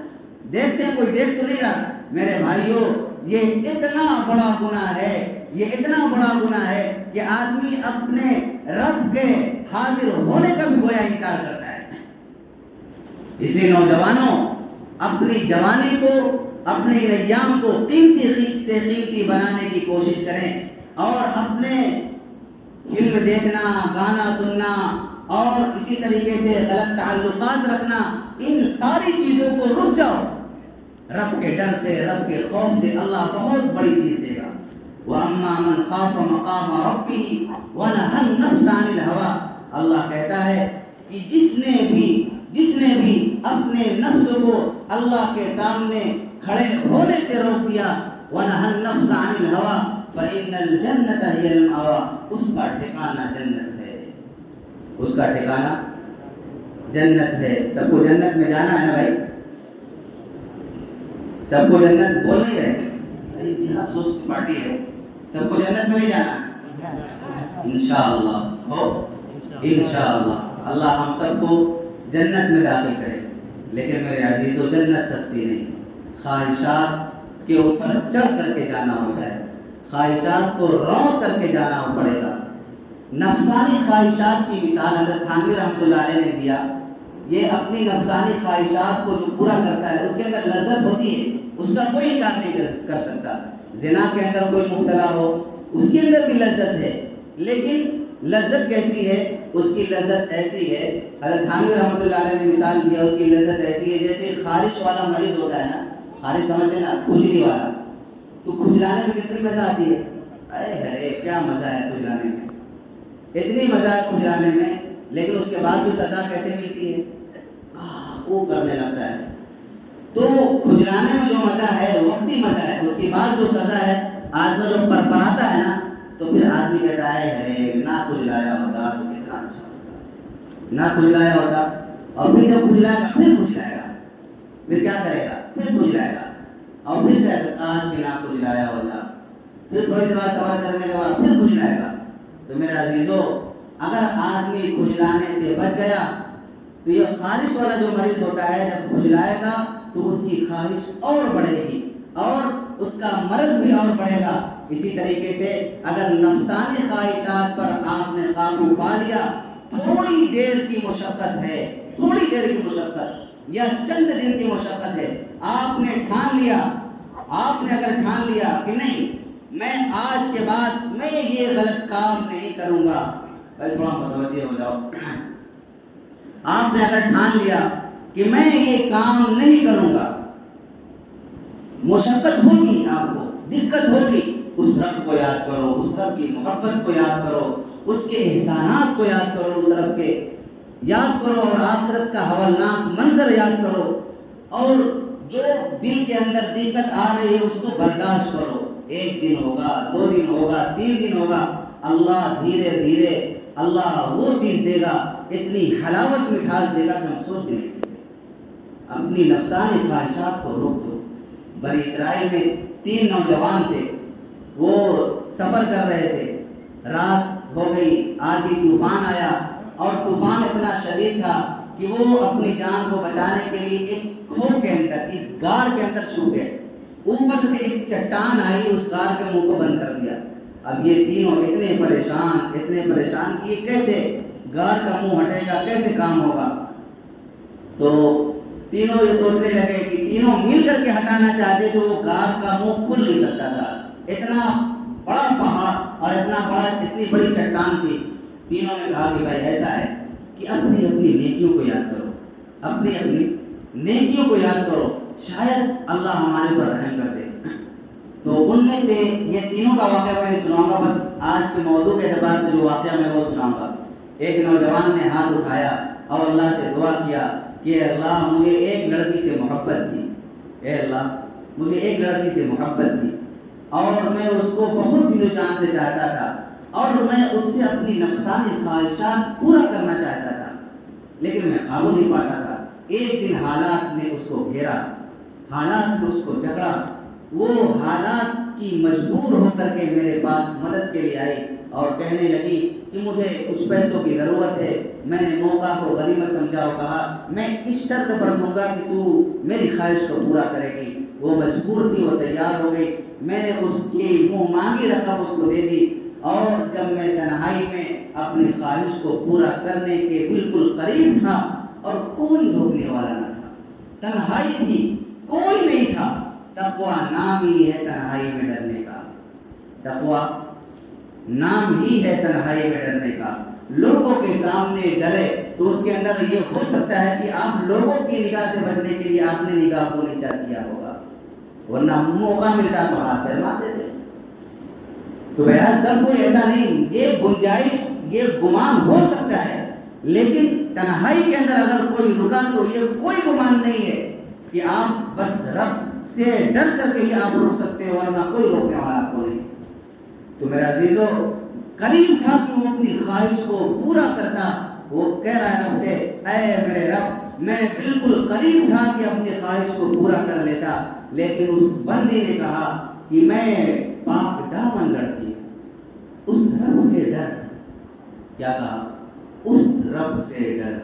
دیکھتے ہیں کوئی دیکھ تو نہیں رہا۔ میرے بھائیوں، یہ اتنا بڑا گناہ ہے، یہ اتنا بڑا گناہ ہے کہ آدمی اپنے رب کے حاضر ہونے کا بھی گویا انکار کرتا ہے۔ اس لیے نوجوانوں، اپنی جوانی کو، اپنے ایام کو قیمتی سے قیمتی بنانے کی کوشش کریں، اور اپنے فلم دیکھنا، گانا سننا اور اسی طریقے سے غلط تعلقات رکھنا، ان ساری چیزوں کو رک جاؤ۔ رب کے ڈر سے، رب کے خوف سے اللہ بہت بڑی چیز دے گا۔ وَأَمَّا مَنْ خَافَ مَقَامَ رَبِّهِ وَنَهَى النَّفْسَ عَنِ الْهَوَىٰ، اللہ کہتا ہے کہ جس نے بھی اپنے نفس کو اللہ کے سامنے کھڑے ہونے سے روک دیا، وَنَهَى النَّفْسَ عَنِ الْهَوَىٰ فَإِنَّ الْجَنَّةَ هِيَ الْمَأْوَىٰ، اس کا ٹھکانہ جنت ہے، اس کا ٹھکانہ جنت ہے۔ سب کو جنت میں جانا ہے نا بھائی؟ سب کو جنت بول نہیں رہے، اتنا سست پارٹی ہے، سب کو جنت میں نہیں جانا؟ انشاءاللہ ہو، انشاءاللہ اللہ ہم سب کو جنت میں داخل کرے۔ لیکن میرے عزیزو، جنت سستی نہیں، خواہشات کے اوپر چڑھ کر کے جانا ہوتا ہے، خواہشات کو رونق کر کے جانا پڑے گا۔ نفسانی خواہشات کی مثال حضرت تھانوی رحمۃ اللہ علیہ نے دیا۔ یہ اپنی نفسانی خواہشات کو جو پورا کرتا ہے، اس کے اندر لذت ہوتی ہے، اس کا کوئی انکار نہیں کر سکتا۔ زنا کے اندر کوئی مبتلا ہو، اس کے اندر بھی لذت ہے، لیکن لذت کیسی ہے؟ اس کی لذت ایسی ہے، حضرت تھانوی رحمۃ اللہ علیہ نے مثال دیا، اس کی لذت ایسی ہے جیسے خارش والا مریض ہوتا ہے نا، خارش سمجھتے ہیں نا، کھجلی والا، تو کھجلانے میں کتنی مزہ آتی ہے، ارے کیا مزہ ہے کھجلانے میں، اتنی مزہ ہے کھجلانے میں، لیکن اس کے بعد بھی سزا کیسے ملتی ہے؟ وہ کرنے لگتا ہے۔ تو کھجلانے میں جو مزہ ہے وقتی مزہ ہے، اس کے بعد جو سزا ہے، آدمی جو پراتا ہے نا، تو پھر آدمی کہتا ہے ارے نہ کھجلایا ہوتا تو کتنا اچھا ہوتا، نہ کھجلایا ہوتا، اور پھر جب کھجلائے گا پھر کھجلائے گا، پھر کیا کرے گا؟ پھر کھجلائے گا، اور پھر کہے گا کاش کہ نہ کھجلایا ہوتا، پھر تھوڑی دیر بعد سوال کرنے کے بعد پھر کھجلائے گا۔ تو میرے عزیزو، اگر آدمی کھجلانے سے بچ گیا تو یہ خارش والا جو مریض ہوتا ہے جب کھجلائے گا تو اس کی خواہش اور بڑھے گی اور اس کا مرض بھی اور بڑھے گا۔ اسی طریقے سے اگر نفسانی خواہشات پر آپ نے قابو پا لیا، تھوڑی دیر کی مشقت ہے، تھوڑی دیر کی مشقت یا چند دن کی مشقت ہے، آپ نے ٹھان لیا، آپ نے اگر ٹھان لیا کہ نہیں میں آج کے بعد میں یہ غلط کام نہیں کروں گا، بھائی تھوڑا متوجہ ہو جاؤ، آپ نے اگر ٹھان لیا کہ میں یہ کام نہیں کروں گا، مشقت ہوگی، آپ کو دقت ہوگی، اس رب کو یاد کرو، اس رب کی محبت کو یاد کرو، اس کے احسانات کو یاد کرو، اس رب کے یاد کرو، اور آخرت کا ہولناک منظر یاد کرو، اور جو دل کے اندر دقت آ رہی ہے اس کو برداشت کرو، ایک دن ہوگا، 2 دن ہوگا، 3 دن ہوگا، اللہ دھیرے دھیرے اللہ وہ چیز دے گا، اتنی حلاوت مٹھاس دے گا کہ ہم سوچ نہیں سکتے۔ اپنی نفسانی خواہشات کو روک دو۔ بنی اسرائیل میں 3 نوجوان تھے، وہ سفر کر رہے تھے، رات ہو گئی، آندھی طوفان آیا، اور طوفان اتنا شدید تھا کہ وہ اپنی جان کو بچانے کے لیے ایک کھو کے اندر، ایک غار کے اندر چھپ گئے، اوپر سے ایک چٹان آئی، اس غار کے منہ کو بند کر دیا۔ اب یہ تینوں اتنے پریشان کہ یہ کیسے غار کا منہ ہٹے گا، کیسے کام ہوگا؟ تو تینوں یہ سوچنے لگے کہ تینوں مل کر کے ہٹانا چاہتے تو وہ غار کا منہ کھل نہیں سکتا تھا، اتنا بڑا پہاڑ اور اتنی بڑی چٹان تھی۔ تینوں نے کہا کہ بھائی ایسا ہے کہ اپنی اپنی نیکیوں کو یاد کرو، اپنی اپنی نیکیوں کو یاد کرو، شاید اللہ ہمارے پر رحم کر دے۔ تو ان میں سے یہ تینوں کا واقعہ میں سناؤں گا، بس آج کے موضوع کے اعتبار سے جو واقعہ میں وہ سناؤں گا۔ ایک نوجوان نے ہاتھ اٹھایا اور اللہ سے دعا کیا کہ اللہ مجھے ایک لڑکی سے محبت تھی، اے اللہ مجھے ایک لڑکی سے محبت تھی، اور میں اس کو بہت دل و جان سے چاہتا تھا، اور میں اس سے اپنی نفسانی خواہشات پورا کرنا چاہتا تھا، لیکن میں قابو نہیں پاتا تھا۔ ایک دن حالات نے اس کو گھیرا، حالات نے اس کو جکڑا، وہ حالات کی مجبور ہو کر کے میرے پاس مدد کے لیے آئی اور کہنے لگی کہ مجھے کچھ پیسوں کی ضرورت ہے۔ میں نے موقع کو غنیمت سمجھا اور کہا میں اس شرط پر دوں گا کہ تو میری خواہش کو پورا کرے گی۔ وہ مجبور تھی، وہ تیار ہو گئی، میں نے اس کی منہ مانگی رقم اس کو دے دی، اور جب میں تنہائی میں اپنی خواہش کو پورا کرنے کے بالکل قریب تھا اور کوئی روکنے والا نہ تھا، تنہائی تھی، کوئی نہیں تھا۔ تقویٰ نام ہی ہے تنہائی میں ڈرنے کا، تقویٰ نام ہی ہے تنہائی میں ڈرنے کا۔ لوگوں کے سامنے ڈرے تو اس کے اندر یہ ہو سکتا ہے کہ آپ لوگوں کی نگاہ سے بچنے کے لیے آپ نے نگاہ کو نیچا کیا ہوگا، ورنہ موقع ملتا تو ہاتھ پھیلا دیتے۔ تو بہرحال سب کوئی ایسا نہیں، یہ گنجائش، یہ گمان ہو سکتا ہے، لیکن تنہائی کے اندر اگر کوئی رکا تو یہ کوئی گمان نہیں ہے کہ آپ بس رب سے ڈر کر کے ہی آپ روک سکتے ہو، ورنہ کوئی روکنے والا آپ کو نہیں۔ تو میرے عزیزو، قریب تھا کہ وہ اپنی خواہش کو پورا کرتا، وہ کہہ رہا ہے رب سے اے میرے رب، میں بالکل قریب تھا کہ اپنی خواہش کو پورا کر لیتا، لیکن اس بندے نے کہا کہ میں پاک دامن لڑکی، اس رب سے ڈر۔ کیا کہا؟ اس رب سے ڈر،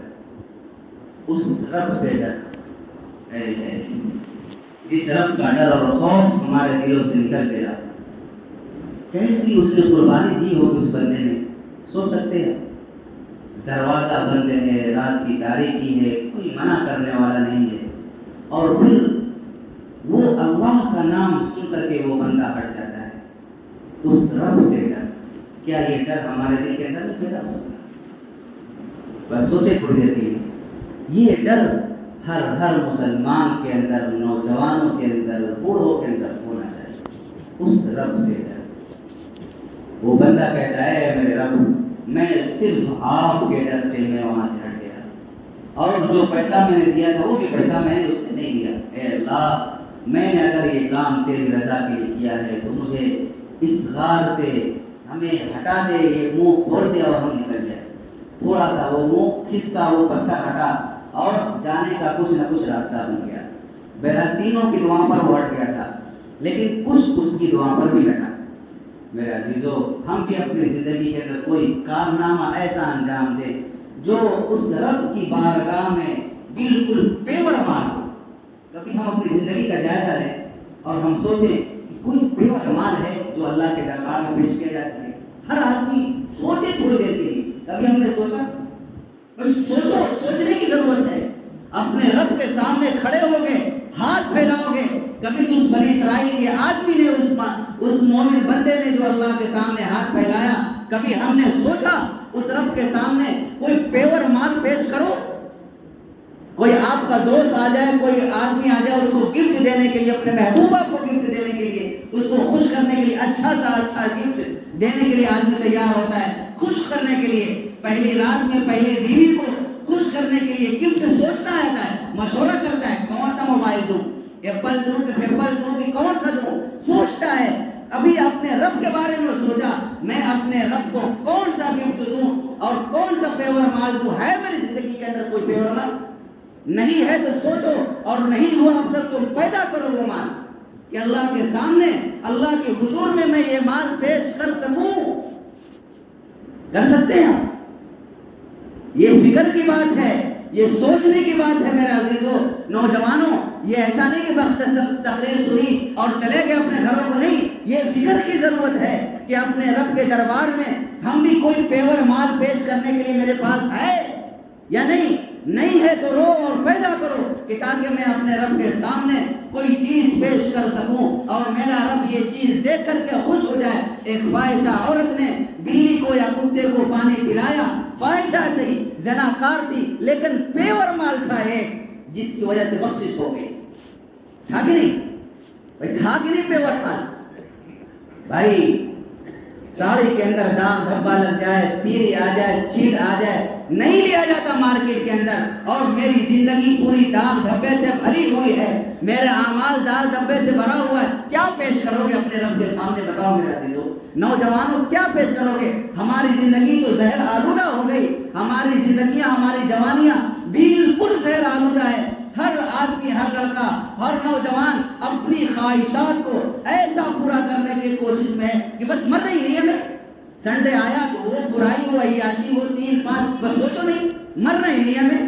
اس رب سے ڈر۔ جس رب کا ڈر اور خوف ہمارے دلوں سے نکل گیا، کیسی اس نے قربانی دی ہوگی اس بندے نے، سوچ سکتے ہیں؟ دروازہ بند ہے، رات کی تاریکی ہے، کوئی منع کرنے والا نہیں ہے، اور پھر وہ اللہ کا نام سن کر کے وہ بندہ ہٹ جاتا ہے۔ اس رب سے ڈر، کیا یہ ڈر ہمارے دل کے اندر نہیں پیدا ہو سکتا؟ بس سوچے تھوڑی دیر کے لیے، یہ ڈر ہر مسلمان کے اندر، نوجوانوں کے اندر، بوڑھوں کے اندر ہونا چاہیے، اس رب سے ڈر۔ وہ بندہ کہتا ہے میرے رب میں صرف آپ کے ڈر سے میں وہاں سے ہٹ گیا، اور جو پیسہ میں نے دیا تھا وہ بھی پیسہ میں نے اس سے نہیں لیا۔ اے اللہ، میں نے اگر یہ کام تیری رضا کے لیے کیا ہے تو مجھے اس غار سے ہمیں ہٹا دے، یہ منہ کھول دے اور ہم نکل جائے۔ تھوڑا سا وہ منہ کھسکا، وہ پتھر ہٹا اور جانے کا کچھ نہ کچھ راستہ بن گیا۔ بہرحال تینوں کی دعا پر وہ ہٹ گیا تھا، لیکن کچھ اس کی دعا پر بھی ہٹا۔ میرے عزیزو، ہم بھی اپنی زندگی کے اندر کوئی کارنامہ ایسا انجام دے جو اس رب کی بارگاہ میں بالکل پیور مال ہو۔ کبھی ہم اپنی زندگی کا جائزہ لیں اور ہم سوچیں کہ کوئی پیور مال ہے جو اللہ کے دربار میں پیش کیا جا سکے۔ ہر آدمی سوچے تھوڑی دیر کے لیے، کبھی ہم نے سوچا؟ سوچو، سوچنے کی ضرورت ہے۔ اپنے رب کے سامنے کھڑے ہو گے، ہاتھ پھیلاؤ گے۔ کبھی تو اس بنی اسرائیل کے آدمی نے، اس مومن بندے نے جو اللہ کے سامنے ہاتھ پھیلایا، کبھی ہم نے سوچا اس رب کے سامنے کوئی پیور مال پیش کرو؟ کوئی آپ کا دوست آ جائے، کوئی آدمی آ جائے، اس کو گفٹ دینے کے لیے، اپنے محبوبہ کو گفٹ دینے کے لیے، اس کو خوش کرنے کے لیے اچھا سا اچھا گفٹ دینے کے لیے آدمی تیار ہوتا ہے، خوش کرنے کے لیے۔ پہلی رات میں پہلی بیوی کو خوش کرنے کے لیے گفٹ سوچنا آتا ہے، مشورہ کرتا ہے کون سا موبائل دوں، ایپل دوں کہ پیپل دوں کہ کون سا دوں، سوچتا ہے۔ ابھی اپنے رب کے بارے میں سوچا، میں اپنے رب کو کون سا گفٹ دوں اور کون سا پیور مال دوں؟ ہے میری زندگی کے اندر کوئی پیور مال؟ نہیں ہے تو سوچو، اور نہیں ہوا اب تک تو پیدا کرو وہ مال کہ اللہ کے سامنے، اللہ کے حضور میں میں یہ مال پیش کر سکوں۔ کر سکتے ہیں؟ یہ فکر کی بات ہے، یہ سوچنے کی بات ہے میرے عزیزو، نوجوانوں۔ یہ ایسا نہیں کہ وقت تقریر سنی اور چلے گئے اپنے گھروں کو، نہیں، یہ فکر کی ضرورت ہے کہ اپنے رب کے دربار میں ہم بھی کوئی پیور مال پیش کرنے کے لیے میرے پاس ہے یا نہیں؟ نہیں ہے تو رو اور پیدا کرو کہ تاکہ میں اپنے رب کے سامنے کوئی چیز پیش کر سکوں اور میرا رب یہ چیز دیکھ کر کے خوش ہو جائے۔ ایک فاحشہ عورت نے بلی کو یا کتے کو پانی پلایا، فاحشہ تھی، زناکار تھی، لیکن پیور مال تھا ایک، جس کی وجہ سے بخشش ہو گئی۔ تھا کہ نہیں بھائی؟ تھا کہ نہیں پیور مال؟ بھائی ساڑی کے اندر داغ دھبا لگ جائے، تیری آ جائے، چیٹ آ جائے، نہیں لیا جاتا مارکیٹ کے اندر، اور میری زندگی پوری داغ دھبے سے بھری ہوئی ہے، میرے اعمال داغ دھبے سے بھرا ہوا ہے، کیا پیش کرو گے اپنے رب کے سامنے؟ بتاؤ میرے عزیزو، نوجوانوں کیا پیش کرو گے؟ ہماری زندگی تو زہر آلودہ ہو گئی، ہماری زندگیاں، ہماری جوانیاں بالکل زہر آلودہ ہے۔ ہر آدمی، ہر لڑکا، ہر نوجوان اپنی خواہشات کو ایسا پورا کرنے کی کوشش میں ہے کہ بس مر رہی نہیں ہے۔ سنڈے آیا تو وہ برائی ہو، عیاشی ہو، 3-5، بس سوچو نہیں، مر رہی نہیں ہے۔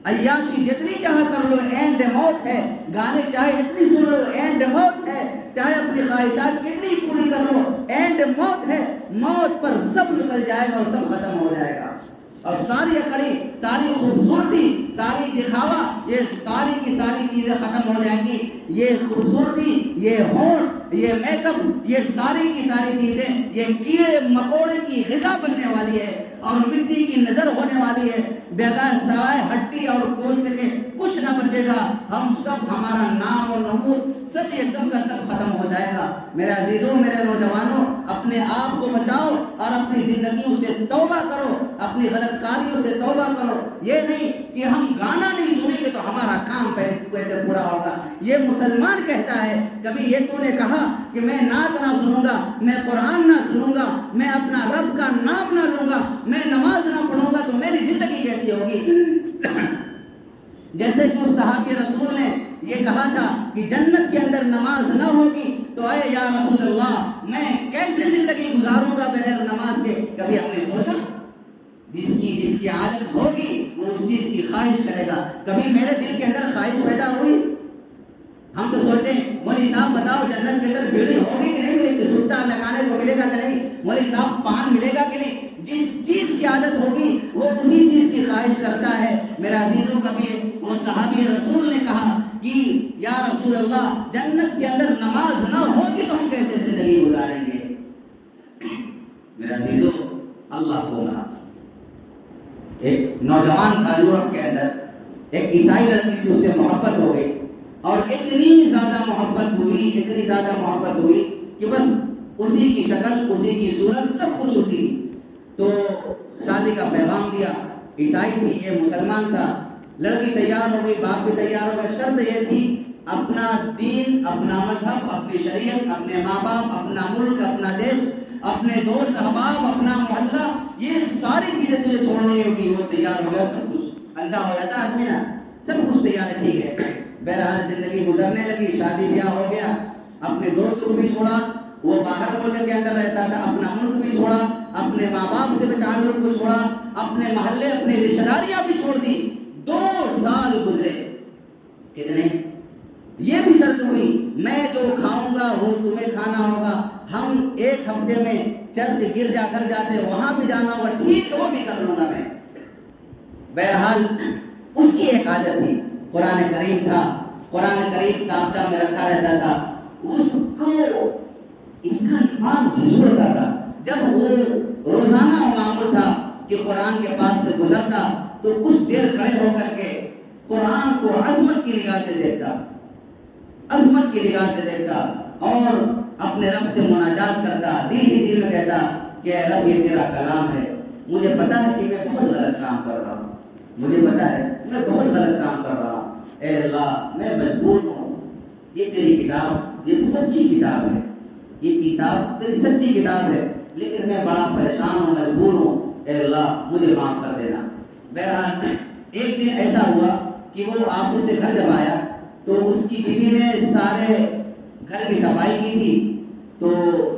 عیاشی جتنی چاہ کر لو، اینڈ موت ہے۔ گانے چاہے اتنی سن لو، اینڈ موت ہے۔ چاہے اپنی خواہشات کتنی پوری کر لو، اینڈ موت ہے۔ موت پر سب نکل جائے گا اور سب ختم ہو جائے گا، اور ساری عقلی، ساری خوبصورتی، ساری دکھاوا، یہ ساری کی ساری چیزیں ختم ہو جائیں گی۔ یہ خوبصورتی، یہ ہونٹ، یہ میک اپ، یہ ساری کی ساری چیزیں یہ کیڑے مکوڑے کی غذا بننے والی ہے اور مٹی کی نظر ہونے والی ہے۔ بغیر سوائے ہڈی اور گوشت کے کچھ نہ بچے گا۔ ہم سب، ہمارا نام اور نمود سب، یہ سب کا سب ختم ہو جائے گا۔ میرے عزیزوں، میرے نوجوانوں، اپنے آپ کو بچاؤ اور اپنی زندگیوں سے توبہ کرو، اپنی غلط کاریوں سے توبہ کرو۔ یہ نہیں کہ ہم گانا نہیں سنیں گے تو ہمارا کام کیسے پورا ہوگا۔ یہ مسلمان کہتا ہے، کبھی یہ تو نے کہا کہ میں نعت نہ سنوں گا، میں قرآن نہ سنوں گا، میں اپنا رب کا نام نہ لوں گا، میں نماز نہ پڑھوں گا، تو میری زندگی کیسی ہوگی؟ جیسے کہ اس صحابی رسول نے یہ کہا تھا کہ جنت کے اندر نماز نہ ہوگی تو اے یا رسول اللہ، میں کیسے زندگی گزاروں گا بغیر نماز کے؟ کبھی ہم نے سوچا؟ جس کی عادت ہوگی وہ اس چیز کی خواہش کرے گا۔ کبھی میرے دل کے اندر خواہش پیدا ہوئی؟ ہم تو سوچتے ہیں مولوی صاحب بتاؤ جنت کے اندر بیڑی ہوگی کہ نہیں ملے گی، سٹا لگانے کو ملے گا کہ نہیں، مولوی صاحب پان ملے گا کہ نہیں؟ جس چیز کی عادت ہوگی وہ اسی چیز کی خواہش کرتا ہے۔ میرا عزیزوں، کبھی وہ صحابی رسول نے کہا کہ یا رسول اللہ، جنت کے اندر نماز نہ ہوگی تو ہم کیسے زندگی گزاریں گے؟ میرے عزیزو اللہ کو منا. ایک نوجوان تھا یورپ کے اندر، ایک عیسائی لڑکی سے اسے محبت ہو گئی اور اتنی زیادہ محبت ہوئی کہ بس اسی کی شکل، اسی کی صورت، سب کچھ اسی کی. تو شادی کا پیغام دیا. عیسائی تھی، یہ مسلمان تھا. لڑکی تیار ہو گئی، باپ بھی تیار ہو گیا. شرط یہ تھی اپنا دین، اپنا مذہب، اپنی شریعت، اپنے ماں باپ، اپنا ملک، اپنا دیش، اپنے دوست احباب، اپنا محلہ، یہ ساری چیزیں تجھے چھوڑنی ہوگی. وہ تیار ہو گیا. سب کچھ اندھا ہو جاتا آدمی نا، سب کچھ تیار ہے، ٹھیک ہے. بہرحال زندگی گزرنے لگی، شادی بیاہ ہو گیا. اپنے دوست کو بھی چھوڑا، وہ باہر ملک کے اندر رہتا تھا. اپنا ملک بھی چھوڑا، اپنے ماں باپ سے بھی تعلق کو چھوڑا، اپنے محلے، اپنی رشتہ داریاں بھی چھوڑ دی. 2 سال گزرے. کتنے؟ یہ بھی شرط ہوئی میں جو کھاؤں گا وہ تمہیں کھانا ہوگا. ہم 1 ہفتے میں چرچ گرجا گھر جاتے، وہاں بھی جانا ہوگا، ٹھیک ہے وہ بھی کر لوں گا میں. بہرحال اس کی ایک عادت تھی، قرآن کریم تھا، قرآن کریم تاخچہ میں رکھا رہتا تھا. اس کو اس کا ایمان جھجھوڑتا تھا. جب وہ روزانہ معمول تھا کہ قرآن کے پاس سے گزرتا تو کچھ دیر کھڑے ہو کر کے قرآن کو عظمت کی نگاہ سے دیکھتا، عظمت کی نگاہ سے دیکھتا اور اپنے رب سے مناجات کرتا. دل ہی دل میں کہتا کہ اے رب یہ تیرا کلام ہے، مجھے پتا ہے کہ میں بہت غلط کام کر رہا ہوں، مجھے پتا ہے میں بہت غلط کام کر رہا ہوں. اے اللہ میں مجبور ہوں، یہ تیری کتاب، یہ سچی کتاب ہے، یہ کتاب تیری سچی کتاب ہے، لیکن میں بڑا پریشان ہوں، مجبور ہوں. اے اللہ مجھے معاف کر دینا. بہرحال ایک دن ایسا ہوا کہ وہ آفس سے گھر جب آیا تو اس کی بیوی نے سارے گھر کی صفائی کی تھی. تو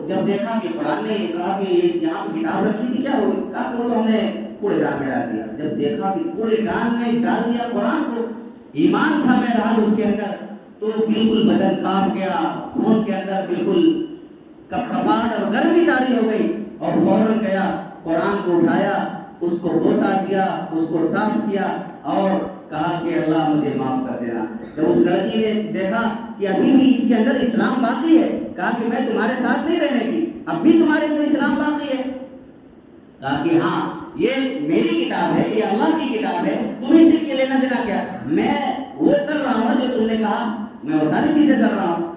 جب دیکھا کہ قرآن نے کہا کہ یہاں پہ کتاب رکھی تھی، کیا ہوئی؟ کہا کہ وہ تو ہم نے کوڑے دان میں ڈال دیا. جب دیکھا کہ کوڑے دان میں ڈال دیا قرآن کو، ایمان تھا بہرحال اس کے اندر، تو بالکل بدن کانپ گیا، خون کے اندر بالکل کپکپاہٹ اور گرمی طاری ہو گئی. اور فوراً گیا، قرآن کو اٹھایا، اس کو بوسا دیا، اس کو صاف کیا اور کہا کہ اللہ مجھے معاف کر دینا. جب اس لڑکی نے دیکھا کہ ابھی بھی اس کے اندر اسلام باقی ہے، کہا کہ میں تمہارے ساتھ نہیں رہنے کی، اب بھی تمہارے اندر اسلام باقی ہے. کہا کہ ہاں یہ میری کتاب ہے، یہ اللہ کی کتاب ہے، تمہیں سے لینا دینا کیا؟ میں وہ کر رہا ہوں جو تم نے کہا، میں وہ ساری چیزیں کر رہا ہوں.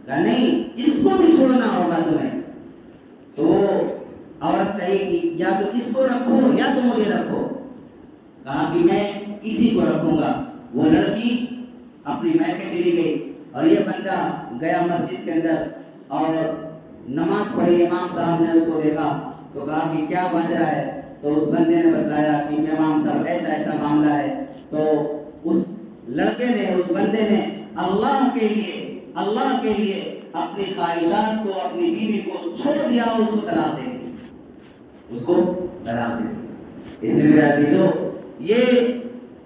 کہا نہیں، اس کو بھی چھوڑنا ہوگا تمہیں. تو عورت کہے کہ یا تو اس کو رکھو یا تو مجھے رکھو. کہا کہ میں اسی کو رکھوں گا. وہ لڑکی اپنی میکے چلی گئی اور یہ بندہ گیا مسجد کے اندر اور نماز پڑھی. امام صاحب نے اس کو دیکھا تو کہا کہ کیا بج رہا ہے؟ تو اس بندے نے بتلایا کہ امام صاحب ایسا ایسا معاملہ ہے. تو اس لڑکے نے، اس بندے نے اللہ کے لیے اپنی خواہشات کو، اپنی بیوی کو چھوڑ دیا اور اس کو طلاق دے دی، اس کو طلاق دے دی. اس لیے میرے عزیزو، یہ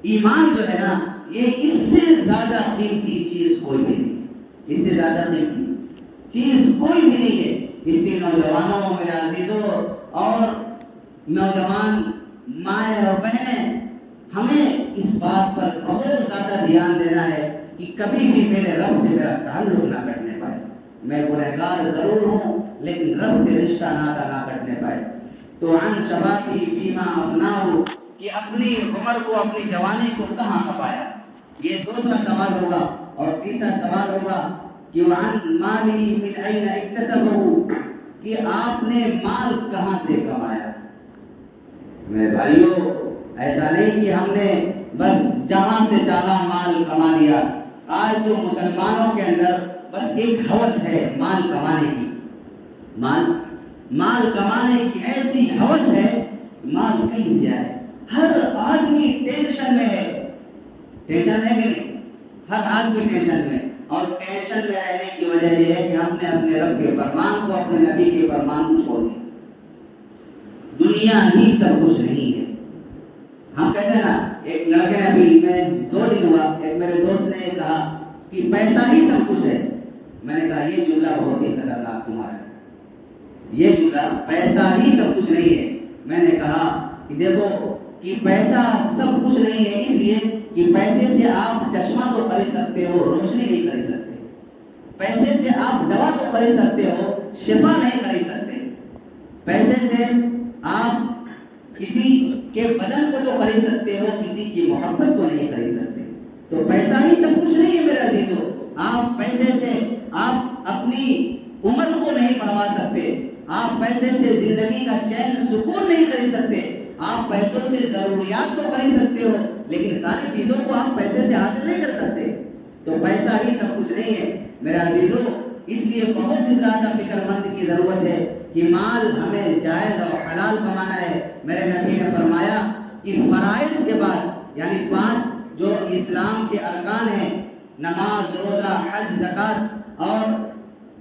ایمان جو ہے نا، یہ اس سے زیادہ قیمتی چیز کوئی بھی نہیں، اس سے زیادہ قیمتی چیز کوئی بھی نہیں ہے. اس لیے نوجوانوں، میرے عزیزو اور نوجوان مائیں اور بہنیں، ہمیں اس بات پر بہت زیادہ دھیان دینا ہے کہ کبھی بھی میرے رب سے میرا تعلق نہ کٹنے پائے. میں گنہگار ضرور ہوں لیکن رب سے رشتہ ناتا نہ کٹنے پائے. تو عن شبابی فیما افناہ، کہ اپنی عمر کو، اپنی جوانی کو کہاں کھپایا. یہ دوسرا سوال ہوگا. اور تیسرا سوال ہوگا کہ وعن مالی من این اکتسبہ، کہ آپ نے مال کہاں سے کمایا. میرے بھائیو، ایسا نہیں کہ ہم نے بس جہاں سے چاہا مال کما لیا. آج تو مسلمانوں کے اندر بس ایک ہوس ہے مال کمانے کی. مال کمانے کی ایسی ہوس ہے، مال کہیں سے آئے. ہر آدمی ٹینشن میں ہے. ٹینشن ہے کہ نہیں؟ ہر آدمی ٹینشن میں. اور ٹینشن میں رہنے کی وجہ یہ ہے کہ ہم نے اپنے رب کے فرمان کو، اپنے نبی کے فرمان کو چھوڑ دیا. دنیا ہی سب کچھ نہیں ہے. ہم کہتے ہیں نا، ایک لڑکے نے ابھی، میں 2 دن ہوا، ایک میرے دوست نے کہا کہ پیسہ ہی سب کچھ ہے. میں نے کہا یہ جملہ بہت ہی خطرناک تمہارا ہے. یہ جملہ پیسہ ہی سب کچھ نہیں ہے. میں نے کہا کہ دیکھو کہ پیسہ سب کچھ نہیں ہے، اس لیے کہ پیسے سے آپ چشمہ تو خرید سکتے ہو، روشنی نہیں خرید سکتے. پیسے سے آپ دوا تو خرید سکتے ہو، شفا نہیں خرید سکتے. پیسے سے آپ کسی کے بدن کو تو خرید سکتے ہو، کسی کی محبت کو نہیں خرید سکتے۔ تو پیسہ ہی سب کچھ نہیں ہے میرے عزیزو۔ آپ پیسے سے آپ اپنی عمر کو نہیں بڑھوا سکتے، آپ پیسے سے زندگی کا چین سکون نہیں خرید سکتے۔ آپ پیسوں سے ضروریات تو خرید سکتے ہو، لیکن ساری چیزوں کو آپ پیسے سے حاصل نہیں کر سکتے۔ تو پیسہ ہی سب کچھ نہیں ہے میرے عزیزو۔ اس لیے بہت ہی زیادہ فکر مند کی ضرورت ہے کہ مال ہمیں جائز اور حلال کمانا ہے۔ میرے نبی نے فرمایا کہ فرائض کے بعد، یعنی 5 جو اسلام کے ارکان ہیں، نماز، روزہ، حج، زکوٰۃ، اور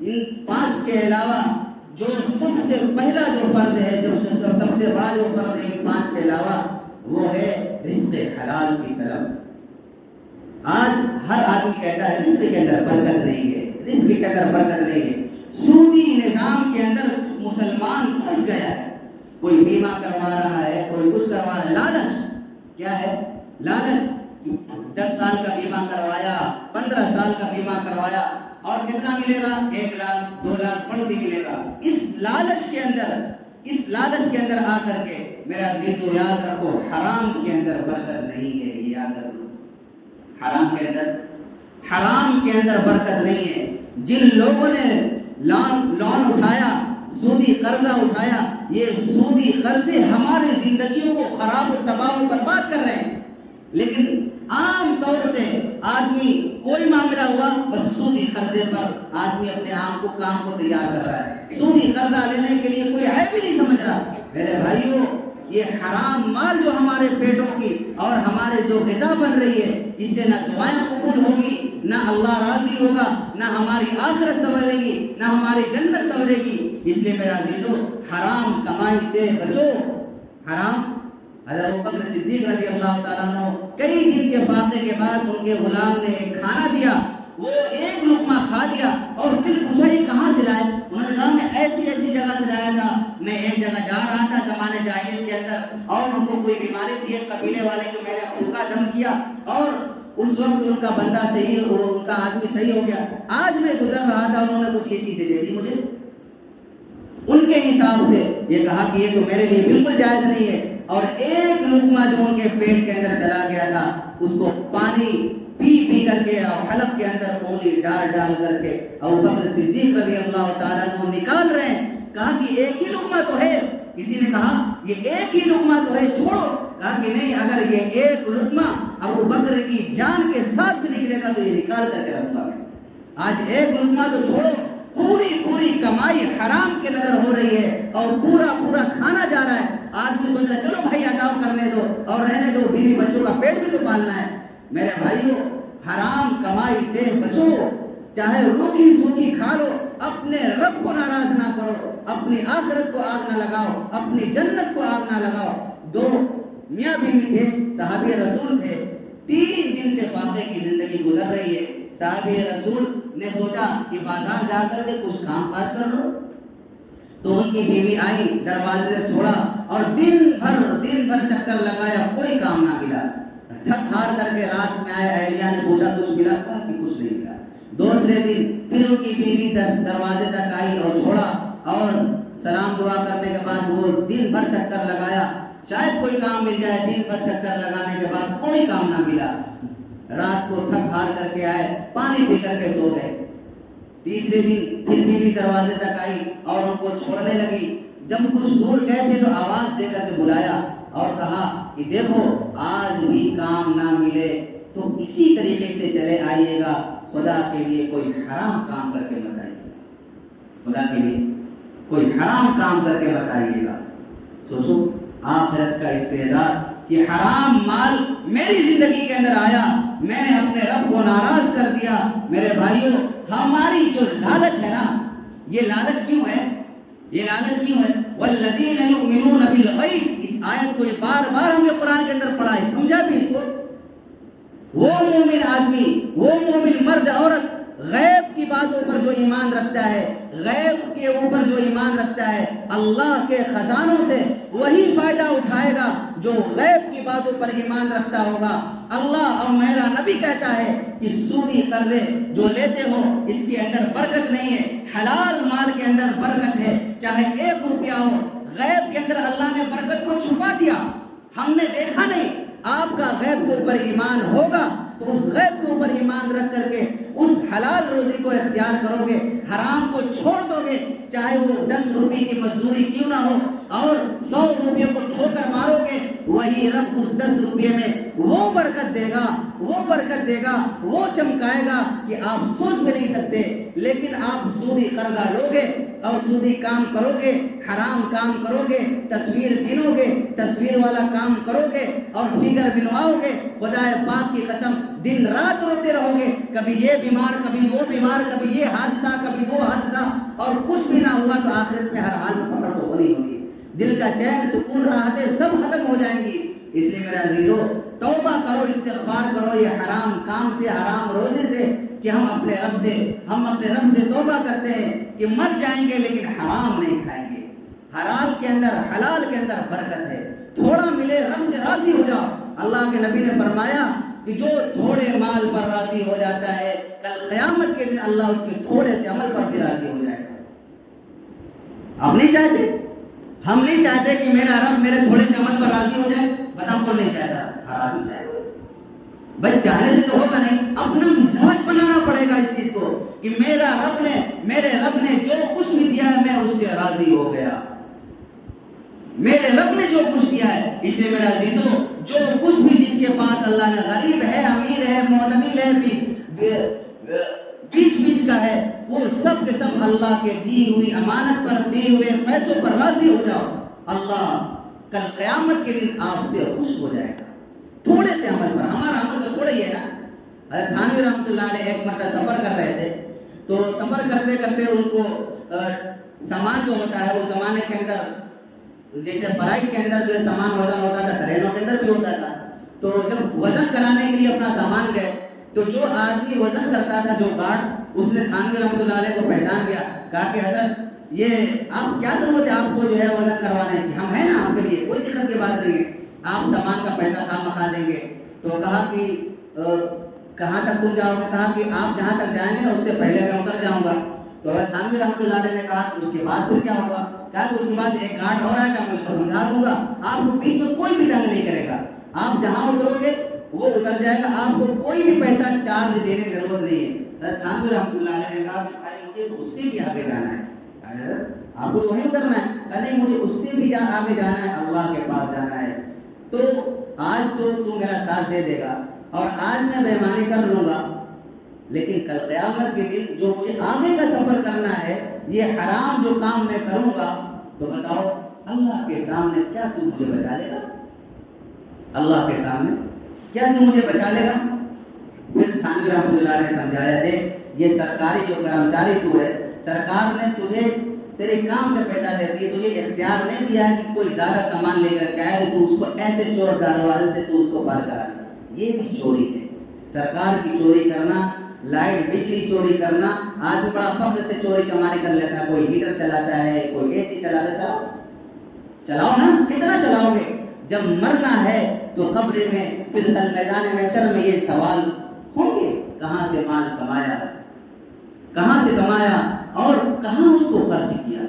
ان 5 کے علاوہ جو سب سے پہلا جو فرض ہے، جو سب سے بڑا جو فرض ہے ان 5 کے علاوہ، وہ ہے رزق حلال کی طلب۔ آج ہر آدمی کہتا ہے رزق کے اندر برکت نہیں ہے، رزق کے اندر برکت نہیں ہے۔ سودی نظام کے اندر مسلمان پھنس گیا ہے۔ کوئی بیمہ کروا رہا ہے، کوئی کچھ کروا رہا ہے۔ لالچ کیا ہے؟ لالچ 10 سال کا بیمہ کروایا، 15 سال کا بیمہ کروایا، اور کتنا ملے گا؟ 1 لاکھ 2 لاکھ بڑھتی ملے گا۔ اس لالچ کے اندر آ کر کے میرا عزیزو یاد رکھو، حرام کے اندر برکت نہیں ہے، یہ یاد رکھو۔ حرام کے اندر برکت نہیں ہے۔ جن لوگوں نے لون اٹھایا، سودی قرضہ اٹھایا، یہ سودی قرضے ہمارے زندگیوں کو خراب و تباہ و برباد کر رہے ہیں۔ لیکن عام طور سے آدمی کوئی معاملہ ہوا، بس سودی قرضے پر آدمی اپنے کام کو تیار کر رہا ہے۔ سودی قرضہ لینے کے لیے کوئی عیب بھی نہیں سمجھ رہا۔ میرے بھائیوں، یہ حرام مال جو ہمارے پیٹوں کی اور ہمارے جو غذا بن رہی ہے، اس سے نہ دعائیں قبول ہوگی، نہ اللہ راضی ہوگا، نہ ہماری آخرت سنورے گی، نہ ہماری جنت سنورے گی۔ اس لیے میرے عزیزو، حرام کمائی سے بچو۔ حرام، حضرت ابوبکر صدیق رضی اللہ تعالیٰ عنہ کئی دن کے فاقے کے بعد ان کے غلام نے ایک کھانا دیا، وہ ایک لقمہ کھا لیا اور پھر پوچھا یہ کہاں سے لائے؟ انہوں نے کہا میں ایسی جگہ سے لایا تھا، میں ایک جگہ جا رہا تھا زمانے جاہلیت کے اندر، اور ان کو کوئی بیماری تھی ایک قبیلے والے کو، میں نے بھوکا دم کیا اور اس وقت ان کا بندہ صحیح، ان کا آدمی صحیح ہو گیا۔ آج میں گزر رہا تھا، انہوں نے کچھ یہ چیزیں دے دی مجھے۔ ان کے حساب سے یہ کہا کہ یہ تو میرے لیے بالکل جائز نہیں ہے، اور ایک لقمہ جو ان کے پیٹ کے اندر چلا گیا تھا، اس کو پانی پی کر کے اور حلق کے اندر انگلی ڈال کر کے ابوبکر صدیق رضی اللہ تعالیٰ کو نکال رہے ہیں۔ کہا کہ ایک ہی لقمہ تو ہے۔ کسی نے کہا یہ ایک ہی لقمہ تو ہے، چھوڑو۔ کہا کہ نہیں، اگر یہ ایک لقمہ ابوبکر کی جان کے ساتھ بھی نکلے گا تو یہ نکال کر کے رکھوں گا۔ آج ایک لقمہ تو چھوڑو، پوری کمائی حرام کے نظر ہو رہی ہے اور پورا کھانا جا رہا ہے۔ آدمی سوچ رہا ہے چلو بھائی ہٹاؤ، کرنے دو اور رہنے دو، بیوی بچوں کا پیٹ بھی تو پالنا ہے۔ میرے بھائیوں، حرام کمائی سے بچو، چاہے روکھی سوکھی کھا لو، اپنے رب کو ناراض نہ کرو، اپنی آخرت کو آگ نہ لگاؤ، اپنی جنت کو آگ نہ لگاؤ۔ 2 میاں بیوی تھے، صحابی رسول تھے، 3 دن سے فاقے کی زندگی گزر رہی ہے۔ صحابی رسول نے سوچا کہ بازار جا کر کے کچھ کام کاج کر لو، تو ان کی بیوی آئی، دروازے سے چھوڑا اور دن بھر چکر لگایا، کوئی کام نہ ملا۔ تھک ہار کر کے رات میں آئے، اہلیہ نے پوچھا کچھ ملا؟ تھا کہ کچھ نہیں ملا۔ دوسرے دن پھر ان کی بیوی دروازے تک آئی اور چھوڑا، اور سلام دعا کرنے کے بعد وہ دن بھر چکر لگایا، شاید کوئی کام مل جائے۔ دن بھر چکر لگانے کے بعد کوئی کام نہ ملا۔ رات کو تھک ہار کر کے آئے، پانی پی کر کے سو گئے۔ تیسرے دن پھر بیوی دروازے تک آئی اور ان کو چھوڑنے لگی۔ جب کچھ دور گئے تھے تو آواز دے کر کے بلایا اور کہا کہ دیکھو آج بھی کام نہ ملے تو اسی طریقے سے چلے آئیے گا، خدا کے لیے کوئی حرام کام کر کے مت آئیے گا، خدا کے لیے کوئی حرام کام کر کے مت آئیے گا۔ سوچو آخرت کا استعداد، یہ حرام مال میری زندگی کے اندر آیا، میں نے اپنے رب کو ناراض کر دیا۔ میرے بھائیوں، ہماری جو لالچ ہے نا، یہ لالچ کیوں ہے؟ یہ لالچ کیوں ہے؟ والذین یؤمنون بالغیب، اس آیت کو بار بار ہم نے قرآن کے اندر پڑھا ہے، سمجھا بھی اس کو۔ وہ مومن آدمی، وہ مومن مرد عورت غیب کی باتوں پر جو ایمان رکھتا ہے، غیب کے اوپر جو ایمان رکھتا ہے، اللہ کے خزانوں سے وہی فائدہ اٹھائے گا جو غیب کی باتوں پر ایمان رکھتا ہوگا۔ اللہ اور میرا نبی کہتا ہے کہ سودی قرضے جو لیتے ہو اس کے اندر برکت نہیں ہے، حلال مال کے اندر برکت ہے، چاہے 1 روپیہ ہو۔ غیب کے اندر اللہ نے برکت کو چھپا دیا، ہم نے دیکھا نہیں۔ آپ کا غیب کے اوپر ایمان ہوگا تو اس غیب کے اوپر ایمان رکھ کر کے اس حلال روزی کو اختیار کرو گے، حرام کو چھوڑ دو گے، چاہے وہ 10 روپے کی مزدوری کیوں نہ ہو، اور 100 روپے کو ٹھوکر مارو گے، وہی رب اس 10 روپے میں وہ برکت دے گا، وہ برکت دے گا، وہ چمکائے گا کہ آپ سوچ بھی نہیں سکتے۔ لیکن آپ سودی قرضہ لو گے اور سودی کام کرو گے، حرام کام کرو گے، تصویر گنو گے، تصویر والا کام کرو گے اور فگر بنواؤ گے، خدا پاک کی قسم دن رات روتے رہو گے، کبھی یہ بیمار کبھی وہ بیمار، کبھی یہ حادثہ کبھی وہ حادثہ، اور کچھ بھی نہ ہوا تو آخرت میں ہر حال میں پکڑ تو ہونی ہوگی، دل کا چین سکون راحتیں سب ختم ہو جائیں گی۔ اس لیے میرے عزیزو، توبہ کرو، استغفار کرو یہ حرام کام سے، حرام روزے سے، کہ ہم اپنے رب سے توبہ کرتے ہیں کہ مر جائیں گے لیکن حرام نہیں کھائیں گے۔ حلال کے اندر، حلال کے اندر برکت ہے، تھوڑا ملے رب سے راضی ہو جاؤ۔ اللہ کے نبی نے فرمایا کہ جو تھوڑے مال پر راضی ہو جاتا ہے، کل قیامت کے دن اللہ اس کے تھوڑے سے عمل پر بھی راضی ہو جائے گا۔ آپ نہیں چاہتے؟ ہم نہیں چاہتے کہ میرا رب میرے تھوڑے سے عمل پر راضی ہو جائے؟ بتاؤ کون نہیں چاہتا؟ ہر آدمی چاہے گا۔ بھائی چاہنے سے تو ہوگا نہیں، اپنا مزاج بنانا پڑے گا اس چیز کو کہ میرے رب نے جو کچھ بھی دیا ہے میں اس سے راضی ہو گیا۔ میرے رب نے جو کچھ دیا ہے، اسے میرے عزیزوں جو کچھ بھی جس کے پاس اللہ نے غریب ہے، امیر ہے، معتدل ہے، بیچ کا ہے، وہ سب کے سب اللہ کے دی ہوئی امانت پر، دیے ہوئے پیسوں پر راضی ہو جاؤ۔ اللہ کل قیامت کے دن آپ سے خوش ہو جائے گا تھوڑے سے عمل پر۔ ہمارا عمل تو تھوڑا ہی ہے نا۔ حضرت تھانوی رحمۃ اللہ علیہ ایک مرتبہ سفر کر رہے تھے، تو سفر کرتے کرتے ان کو سامان جو ہوتا ہے وہ زمانے کے اندر جیسے فلائٹ کے اندر جو سامان وزن ہوتا تھا، ٹرینوں کے اندر بھی ہوتا تھا، تو جب وزن کرانے کے لیے اپنا سامان گئے تو جو آدمی وزن کرتا تھا، جو گارڈ، اس نے تھانوی رحمۃ اللہ علیہ کو پہچان گیا، کہا کہ حضرت یہ آپ کیا ضرورت ہے آپ کو جو ہے وزن کروانے کی، ہم ہیں نا آپ کے لیے، کوئی دقت کی بات نہیں ہے، آپ سامان کا پیسہ خواہ دیں گے۔ تو کہا کہ کہاں تک تم جاؤ گے؟ کہا کہ آپ جہاں تک جائیں گے اس سے پہلے میں اتر جاؤں گا۔ تو حضرت تھانوی رحمۃ اللہ علیہ نے کہا کہ اس کے بعد پھر کیا ہوگا؟ کہا کہ اس کے بعد ایک گارڈ اور آئے گا، میں اس کو سمجھا دوں گا، آپ کو بیچ میں کوئی بھی تنگ نہیں کرے گا، آپ جہاں اترو گے وہ اتر جائے گا، آپ کو کوئی بھی پیسہ چارج دینے کی ضرورت نہیں ہے۔ حضرت تھانوی رحمۃ اللہ علیہ نے کہا کہ بھائی مجھے تو اس سے بھی آگے جانا ہے، آپ کو تو وہیں اترنا ہے، کہ نہیں مجھے اس سے بھی آگے جانا ہے، اللہ کے پاس جانا ہے۔ تو آج تو میرا ساتھ دے دے گا اور آج میں بے ایمانی کر لوں گا، لیکن کل قیامت کے دن جو مجھے آگے کا سفر کرنا ہے، یہ حرام جو کام میں کروں گا، تو بتاؤ اللہ کے سامنے کیا تو مجھے بچا لے گا؟ اللہ کے سامنے کیا تو مجھے بچا لے گا؟ پھر تھانوی رحمۃ اللہ نے سمجھایا، دیکھ یہ سرکاری جو کرمچاری تو ہے، سرکار نے تجھے تیرے کام کا پیسہ دیتی ہے، تجھے اختیار نہیں دیا ہے کہ کوئی زیادہ سامان لے کر کے آئے تو اس کو ایسے چور دروازے سے تو اس کو پار کرا دے، یہ بھی چوری ہے۔ سرکار کی چوری کرنا، لائٹ بجلی چوری کرنا، آدمی بڑا فخر سے چوری چماری کر لیتا ہے، کوئی ہیٹر چلاتا ہے، کوئی اے سی چلاتا ہے، چلاؤ نا، کتنا چلاؤ گے؟ جب مرنا ہے تو قبر میں پھر کل میدان محشر میں یہ سوال ہوں گے، کہاں سے مال کمایا، کہاں سے کمایا اور کہاں اس کو خرچ کیا؟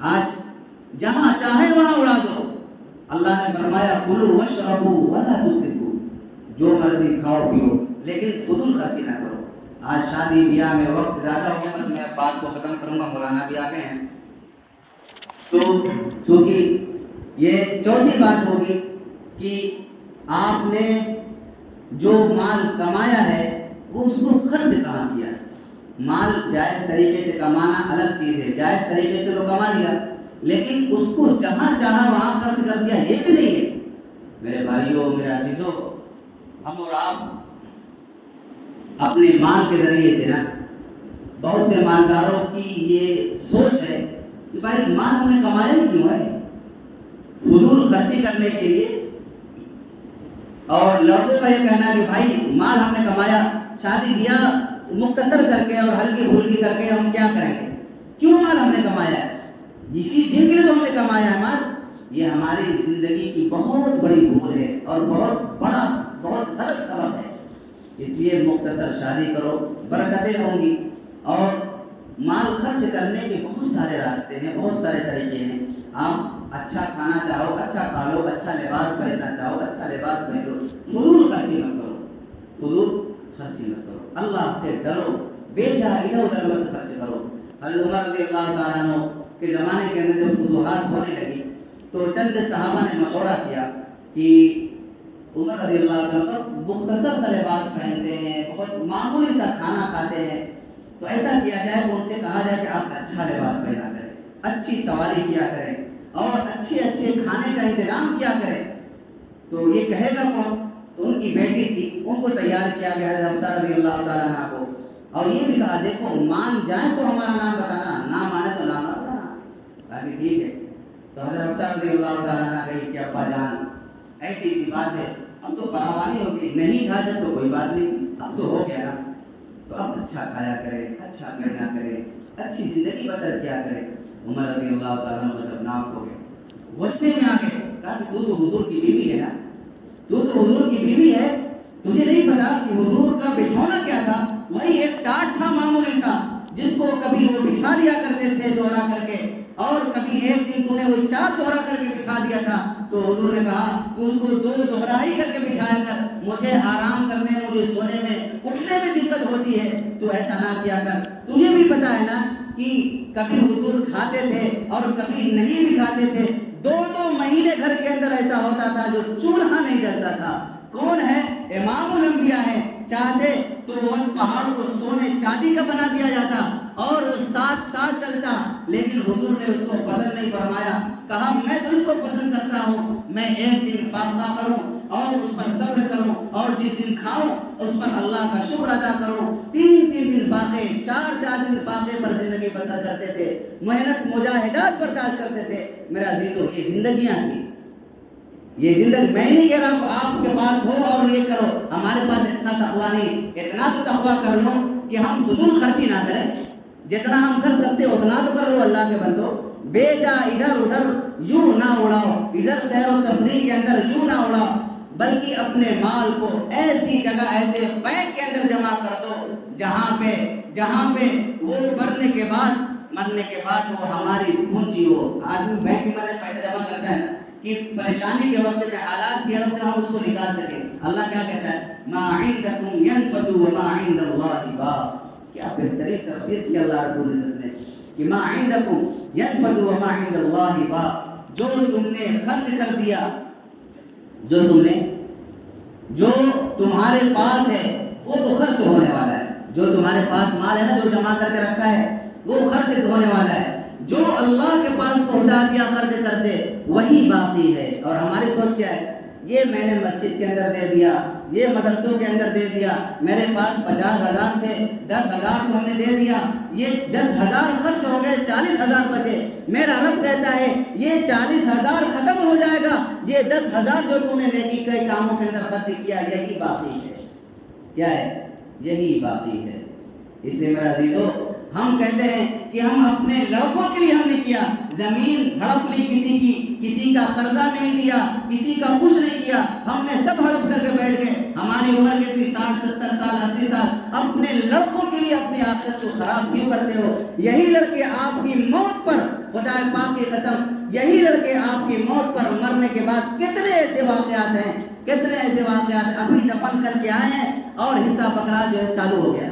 آج جہاں چاہے وہاں اڑا دو۔ اللہ نے فرمایا کلوا واشربوا ولا تسرفوا، جو مرضی کھاؤ پیو لیکن فضول خرچی نہ کرو۔ آج شادی بیاہ میں وقت زیادہ ہو گیا، بس میں بات کو ختم کروں گا، مولانا بھی آ گئے ہیں۔ تو چونکہ یہ چوتھی بات ہوگی کہ آپ نے جو مال کمایا ہے وہ اس کو خرچ کہاں کیا ہے۔ مال جائز طریقے سے کمانا الگ چیز ہے، جائز طریقے سے تو کما لیا، لیکن اس کو جہاں چاہا وہاں خرچ کر دیا، یہ بھی نہیں ہے۔ میرے بھائیوں، میرے عزیزوں، ہم اور آپ اپنے مال کے ذریعے سے نا، بہت سے مالداروں کی یہ سوچ ہے کہ بھائی مال ہم نے کمایا ہی کیوں ہے؟ فضول خرچی کرنے کے لیے۔ اور لڑکوں کا یہ کہنا ہے کہ بھائی مال ہم نے کمایا، شادی بیاہ مختصر کر کے اور ہلکی پھلکی کر کے ہم کیا کریں گے؟ کیوں مال ہم نے کمایا ہے؟ اسی جن کے لیے تو ہم نے کمایا ہے مال. یہ ہماری زندگی کی بہت بڑی بھول ہے اور بہت غلط سبب ہے. اس لیے مختصر شادی کرو، برکتیں ہوں گی. اور مال خرچ کرنے کے بہت سارے راستے ہیں، بہت سارے طریقے ہیں. آپ اچھا کھانا چاہو اچھا کھا لو، اچھا لباس پہننا چاہو اچھا لباس پہن لو. فضول خرچی مت کرو، فضول خرچی مت کرو. اللہ سے ڈرو، بے جا ادھر ادھر مت خرچ کرو. حضرت عمر رضی اللہ تعالیٰ عنہ کے زمانے کے اندر جب فتوحات ہونے لگی تو چند صحابہ نے مشورہ کیا کہ عمر رضی اللہ تعالیٰ مختصر سا لباس پہنتے ہیں، بہت معمولی سا کھانا کھاتے ہیں، تو ایسا کیا جائے کہ ان سے کہا جائے کہ آپ اچھا لباس پہنا کریں، اچھی سواری کیا کریں اور اچھے کھانے کا انتظام کیا کریں. تو یہ کہے گا کون؟ تو ان کی بیٹی تھی، ان کو تیار کیا گیا حفصہ رضی اللہ تعالیٰ عنہ کو، اور یہ بھی کہا دیکھو مان جائیں تو ہمارا نام بتانا، نہ مانے تو نام نہ بتانا. باقی ٹھیک ہے. تو حضرت حفصہ رضی اللہ تعالیٰ عنہ کہی کہ ابا جان ایسی بات ہے، اب تو فراوانی ہوگی، نہیں تھا جب تو کوئی بات نہیں، اب تو ہو گیا نا، تو اب اچھا کھایا کرے، اچھا پہنا کرے، اچھی زندگی بسر کیا کرے. عمر رضی اللہ تعالیٰ عنہ غضبناک ہو گئے، غصے میں آ گئے، کہا کہ تو حضور کی بیوی ہے نا، تو حضور کی بیوی ہے، تجھے نہیں پتا کہ حضور کا بچھونا کیا تھا؟ وہی ایک ٹاٹ تھا معمولی سا، جس کو کبھی وہ بچھا لیا کرتے تھے دوہرا کر کے، اور کبھی ایک دن تو نے وہ 4 دوہرا کر کے بچھا دیا تھا. تو حضور نے کہا کہ اس کو 2 دوہرا ہی کر کے بچھایا کر، مجھے آرام کرنے، مجھے سونے میں اٹھنے میں دقت ہوتی ہے، تو ایسا نہ کیا کر. تجھے بھی پتا ہے نا کہ کبھی حضور کھاتے تھے اور کبھی نہیں بھی کھاتے تھے. 2 مہینے گھر کے اندر ایسا ہوتا تھا جو چولہا نہیں جلتا تھا. کون ہے؟ امام الانبیاء ہے. چاہتے تو وہ پہاڑ کو سونے چاندی کا بنا دیا جاتا اور وہ ساتھ چلتا، لیکن حضور نے اس کو پسند نہیں فرمایا. کہا میں تو اس کو پسند کرتا ہوں، میں ایک دن فاقہ کروں اور اس پر صبر کروں، اور جس دن کھاؤں اس پر اللہ کا شکر ادا کروں. 3 دن فاقے، 4 دن فاقے پر زندگی بسر کرتے تھے، محنت مجاہدات برداشت کرتے تھے. میرے عزیزوں، یہ زندگیاں تھی، یہ زندگی. میں نہیں کہہ رہا ہوں آپ کے پاس ہو اور یہ کرو، ہمارے پاس اتنا تقویٰ نہیں. اتنا تو تقویٰ کر لو کہ ہم فضول خرچی نہ کریں، جتنا ہم کر سکتے اتنا تو کر لو. اللہ کے بندو، بے جا ادھر ادھر یوں نہ اڑاؤ، ادھر سیر و تفریح کے اندر یوں نہ اڑاؤ، بلکہ اپنے مال کو ایسی جگہ، ایسے بینک کے اندر جمع کر دو جہاں پہ وہ مرنے کے بعد وہ ہماری پونجی ہو. آدمی بینک میں پیسے جمع کرتا ہے کہ پریشانی کے وقت میں، حالات کے وقت ہم اس کو نکال سکیں. اللہ کیا کہتا ہے؟ ما عندکم ينفد وما عند اللہ باق. کیا بہترین تفسیر کی اللہ رب العزت نے کہ ما عندکم ينفد وما عند اللہ باق. جو تم نے خرچ کر دیا، جو تمہارے پاس ہے وہ تو خرچ ہونے والا ہے. جو تمہارے پاس مال ہے نا، جو جمع کر کے رکھا ہے، وہ خرچ ہونے والا ہے. جو اللہ کے پاس پہنچا دیا خرچ کرتے، وہی باقی ہے. اور ہماری سوچ کیا ہے؟ یہ میں نے مسجد کے اندر دے دیا، یہ مدرسوں کے اندر دے دیا، میرے پاس 50,000 تھے، 10,000 تو ہم نے دے دیا، یہ 10,000 خرچ ہو گئے، 40,000 بچے. میرا رب کہتا ہے یہ 40,000 ختم ہو جائے گا، یہ 10,000 جو تم نے نیکی کے کاموں کے اندر خرچ کیا، یہی باقی ہے. کیا ہے؟ یہی باقی ہے. اس لیے میرے عزیزو، ہم کہتے ہیں کہ ہم اپنے لڑکوں کے لیے ہم نے کیا، زمین ہڑپ لی کسی کی، کسی کا قرضہ نہیں دیا، کسی کا کچھ نہیں کیا، ہم نے سب ہڑپ کر کے بیٹھ گئے. ہماری عمر کتنی؟ 60 70 سال 80 سال. اپنے لڑکوں کے لیے اپنی آخرت کو خراب کیوں کرتے ہو؟ یہی لڑکے آپ کی موت پر، خدا پاک کی قسم، یہی لڑکے آپ کی موت پر مرنے کے بعد کتنے ایسے واقعات ہیں، ابھی دفن کر کے آئے ہیں اور حصہ بکرا جو ہے چالو ہو گیا.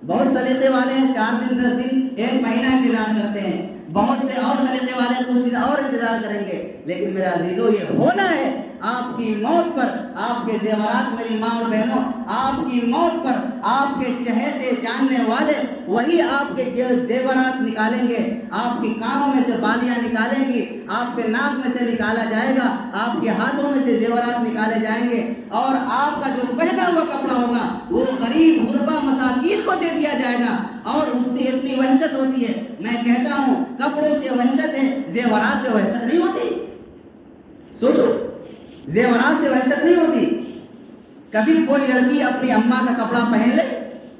بہت سلیقے والے ہیں 4 دن 10 دن 1 مہینہ انتظار کرتے ہیں، بہت سے اور سلیقے والے کچھ دن اور انتظار کریں گے. لیکن میرے عزیزو، یہ ہونا ہے آپ کی موت پر. آپ کے زیورات، میری ماں اور بہنوں، آپ کی موت پر آپ کے چہتے جاننے والے وہی آپ کے زیورات نکالیں گے. آپ کے کانوں میں سے بالیاں نکالیں گی، آپ کے ناک میں سے نکالا جائے گا، آپ کے ہاتھوں میں سے زیورات نکالے جائیں گے، اور آپ کا جو پہنا ہوا کپڑا ہوگا وہ غریب غربا مساکین کو دے دیا جائے گا. اور اس سے اتنی وحشت ہوتی ہے، میں کہتا ہوں کپڑوں سے وحشت ہے، زیورات سے وحشت نہیں ہوتی. سوچو، زیورات سے وحشت نہیں ہوتی. کبھی کوئی لڑکی اپنی اماں کا کپڑا پہن لے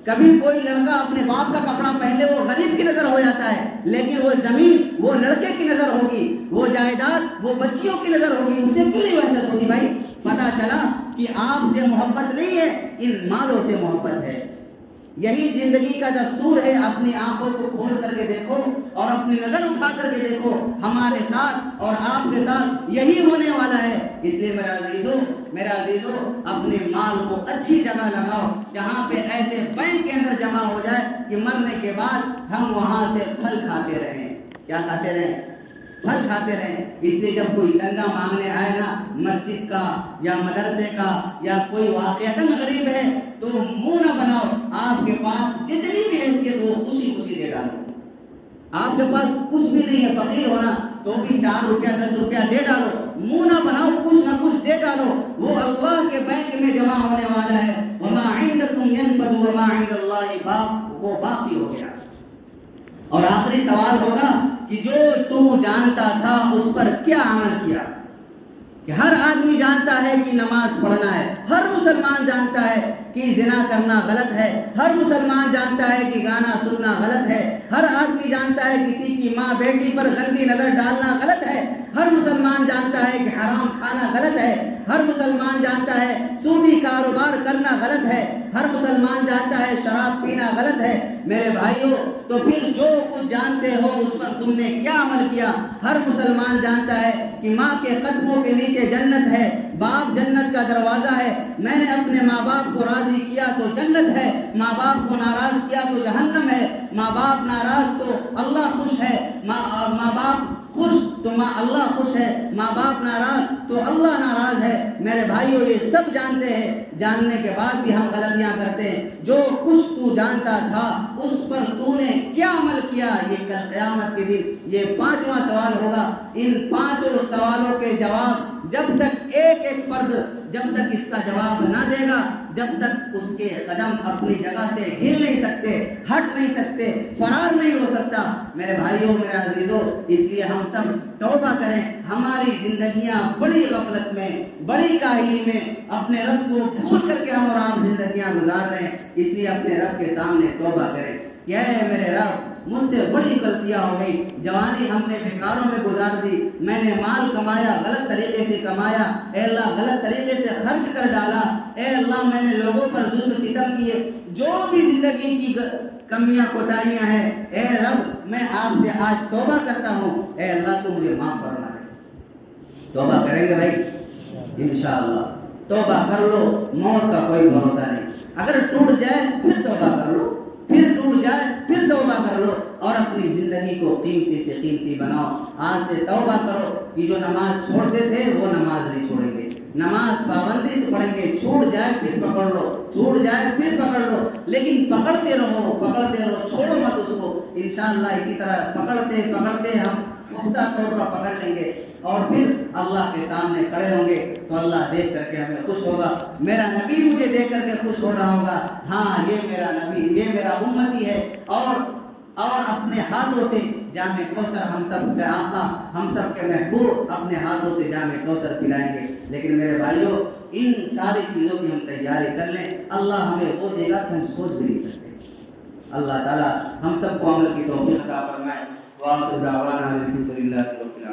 کبھی کوئی لڑکا اپنے باپ کا کپڑا پہن لے وہ غریب کی نظر ہو جاتا ہے، لیکن وہ زمین وہ لڑکے کی نظر ہوگی، وہ جائیداد وہ بچیوں کی نظر ہوگی. اس سے کیوں نہیں وحشت ہوتی بھائی؟ پتا چلا کہ آپ سے محبت نہیں ہے، ان مالوں سے محبت ہے. یہی زندگی کا دستور ہے. اپنی آنکھوں کو کھول کر کے دیکھو اور اپنی نظر اٹھا کر کے دیکھو، ہمارے ساتھ اور آپ کے ساتھ یہی ہونے والا ہے. اس لیے میرا عزیزو اپنے مال کو اچھی جگہ لگاؤ جہاں پہ ایسے بینک کے اندر جمع ہو جائے کہ مرنے کے بعد ہم وہاں سے پھل کھاتے رہیں. کیا کھاتے رہیں؟ پھل کھاتے رہیں. اس لیے جب کوئی چندہ مانگنے آئے نا مسجد کا یا مدرسے کا یا کوئی واقعتاً غریب ہے تو منہ نہ بناؤ. آپ کے پاس جتنی بھی حیثیت ہو خوشی خوشی دے ڈالو. آپ کے پاس کچھ بھی نہیں ہے، فقیر ہونا تو بھی 4 روپیہ 10 روپیہ دے ڈالو. منہ نہ بناؤ، کچھ نہ کچھ دے ڈالو. وہ اللہ کے بینک میں جمع ہونے والا ہے. وما عندکم ينفد وما عند اللہ باق، وہ باقی ہو گیا. اور آخری سوال ہوگا کہ جو تو جانتا تھا اس پر کیا عمل کیا؟ کہ ہر آدمی جانتا ہے کہ نماز پڑھنا ہے، ہر مسلمان جانتا ہے کہ زنا کرنا غلط ہے، ہر مسلمان جانتا ہے کہ گانا سننا غلط ہے، ہر آدمی جانتا ہے کسی کی ماں بیٹی پر گندی نظر ڈالنا غلط ہے، ہر مسلمان جانتا ہے کہ حرام کھانا غلط ہے، ہر مسلمان جانتا ہے سودی کاروبار کرنا غلط ہے، ہر مسلمان جانتا ہے شراب پینا غلط ہے. میرے بھائیوں تو پھر جو کچھ جانتے ہو اس پر تم نے کیا عمل کیا؟ ہر مسلمان جانتا ہے کہ ماں کے قدموں کے نیچے جنت ہے، باپ جنت کا دروازہ ہے. میں نے اپنے ماں باپ کو راضی کیا تو جنت ہے، ماں باپ کو ناراض کیا تو جہنم ہے. ماں باپ ناراض تو اللہ خوش ہے، ماں باپ خوش تو اللہ خوش ہے، ماں باپ ناراض تو اللہ ناراض ہے. میرے بھائیوں یہ سب جانتے ہیں، جاننے کے بعد بھی ہم غلطیاں کرتے ہیں. جو کچھ تو جانتا تھا اس پر تو نے کیا عمل کیا؟ یہ کل قیامت کے دن یہ 5واں سوال ہوگا. ان 5 سوالوں کے جواب جب تک ایک فرد جب تک اس کا جواب نہ دے گا، جب تک اس کے قدم اپنی جگہ سے ہل نہیں سکتے، ہٹ نہیں سکتے، فرار نہیں ہو سکتا. میرے بھائیوں میرے عزیزوں اس لیے ہم سب توبہ کریں. ہماری زندگیاں بڑی غفلت میں، بڑی کاہلی میں اپنے رب کو بھول کر کے ہم اور آپ زندگیاں گزار رہے ہیں. اس لیے اپنے رب کے سامنے توبہ کریں کہ اے میرے رب مجھ سے بڑی غلطیاں ہو گئی، جوانی ہم نے بیکاروں میں گزار دی، میں نے مال کمایا غلط طریقے سے کمایا، اے اللہ غلط طریقے سے خرچ کر ڈالا، اے اللہ میں نے لوگوں پر ظلم ستم کیے. جو بھی زندگی کی کمیاں کوتاہیاں ہیں اے رب میں آپ سے آج توبہ کرتا ہوں، اے اللہ تو مجھے معاف فرما دے. توبہ کریں گے بھائی انشاءاللہ. توبہ کر لو، موت کا کوئی بھروسہ نہیں. اگر ٹوٹ جائے پھر توبہ کر لو، پھر ٹوٹ جائے پھر توبہ کر لو اور اپنی زندگی کو قیمتی سے قیمتی بناؤ. آج سے توبہ کرو کہ جو نماز چھوڑتے تھے وہ نماز نہیں چھوڑیں گے، نماز پابندی سے پڑھیں گے. چھوٹ جائے پھر پکڑ لو، چھوٹ جائے پھر پکڑ لو، لیکن پکڑتے رہو، چھوڑو مت اس کو. انشاءاللہ اسی طرح پکڑتے پکڑتے ہم پختہ طور پر پکڑ لیں گے اور پھر اللہ کے سامنے کھڑے ہوں گے تو اللہ دیکھ کر کے ہمیں خوش ہوگا. میرا نبی مجھے دیکھ کر کے خوش ہو رہا ہوگا، ہاں یہ میرا نبی، یہ میرا امتی ہے. اور اپنے ہاتھوں سے جام کوثر ہم سب کے آقا، ہم سب کے محبوب اپنے ہاتھوں سے جام کوثر پلائیں گے. لیکن میرے بھائیوں ان ساری چیزوں کی ہم تیاری کر لیں، اللہ ہمیں وہ دے گا کہ ہم سوچ بھی نہیں سکتے. اللہ تعالی ہم سب کو عمل کی توفیق عطا فرمائے. وآخر دعوانا الحمدللہ رب العالمین.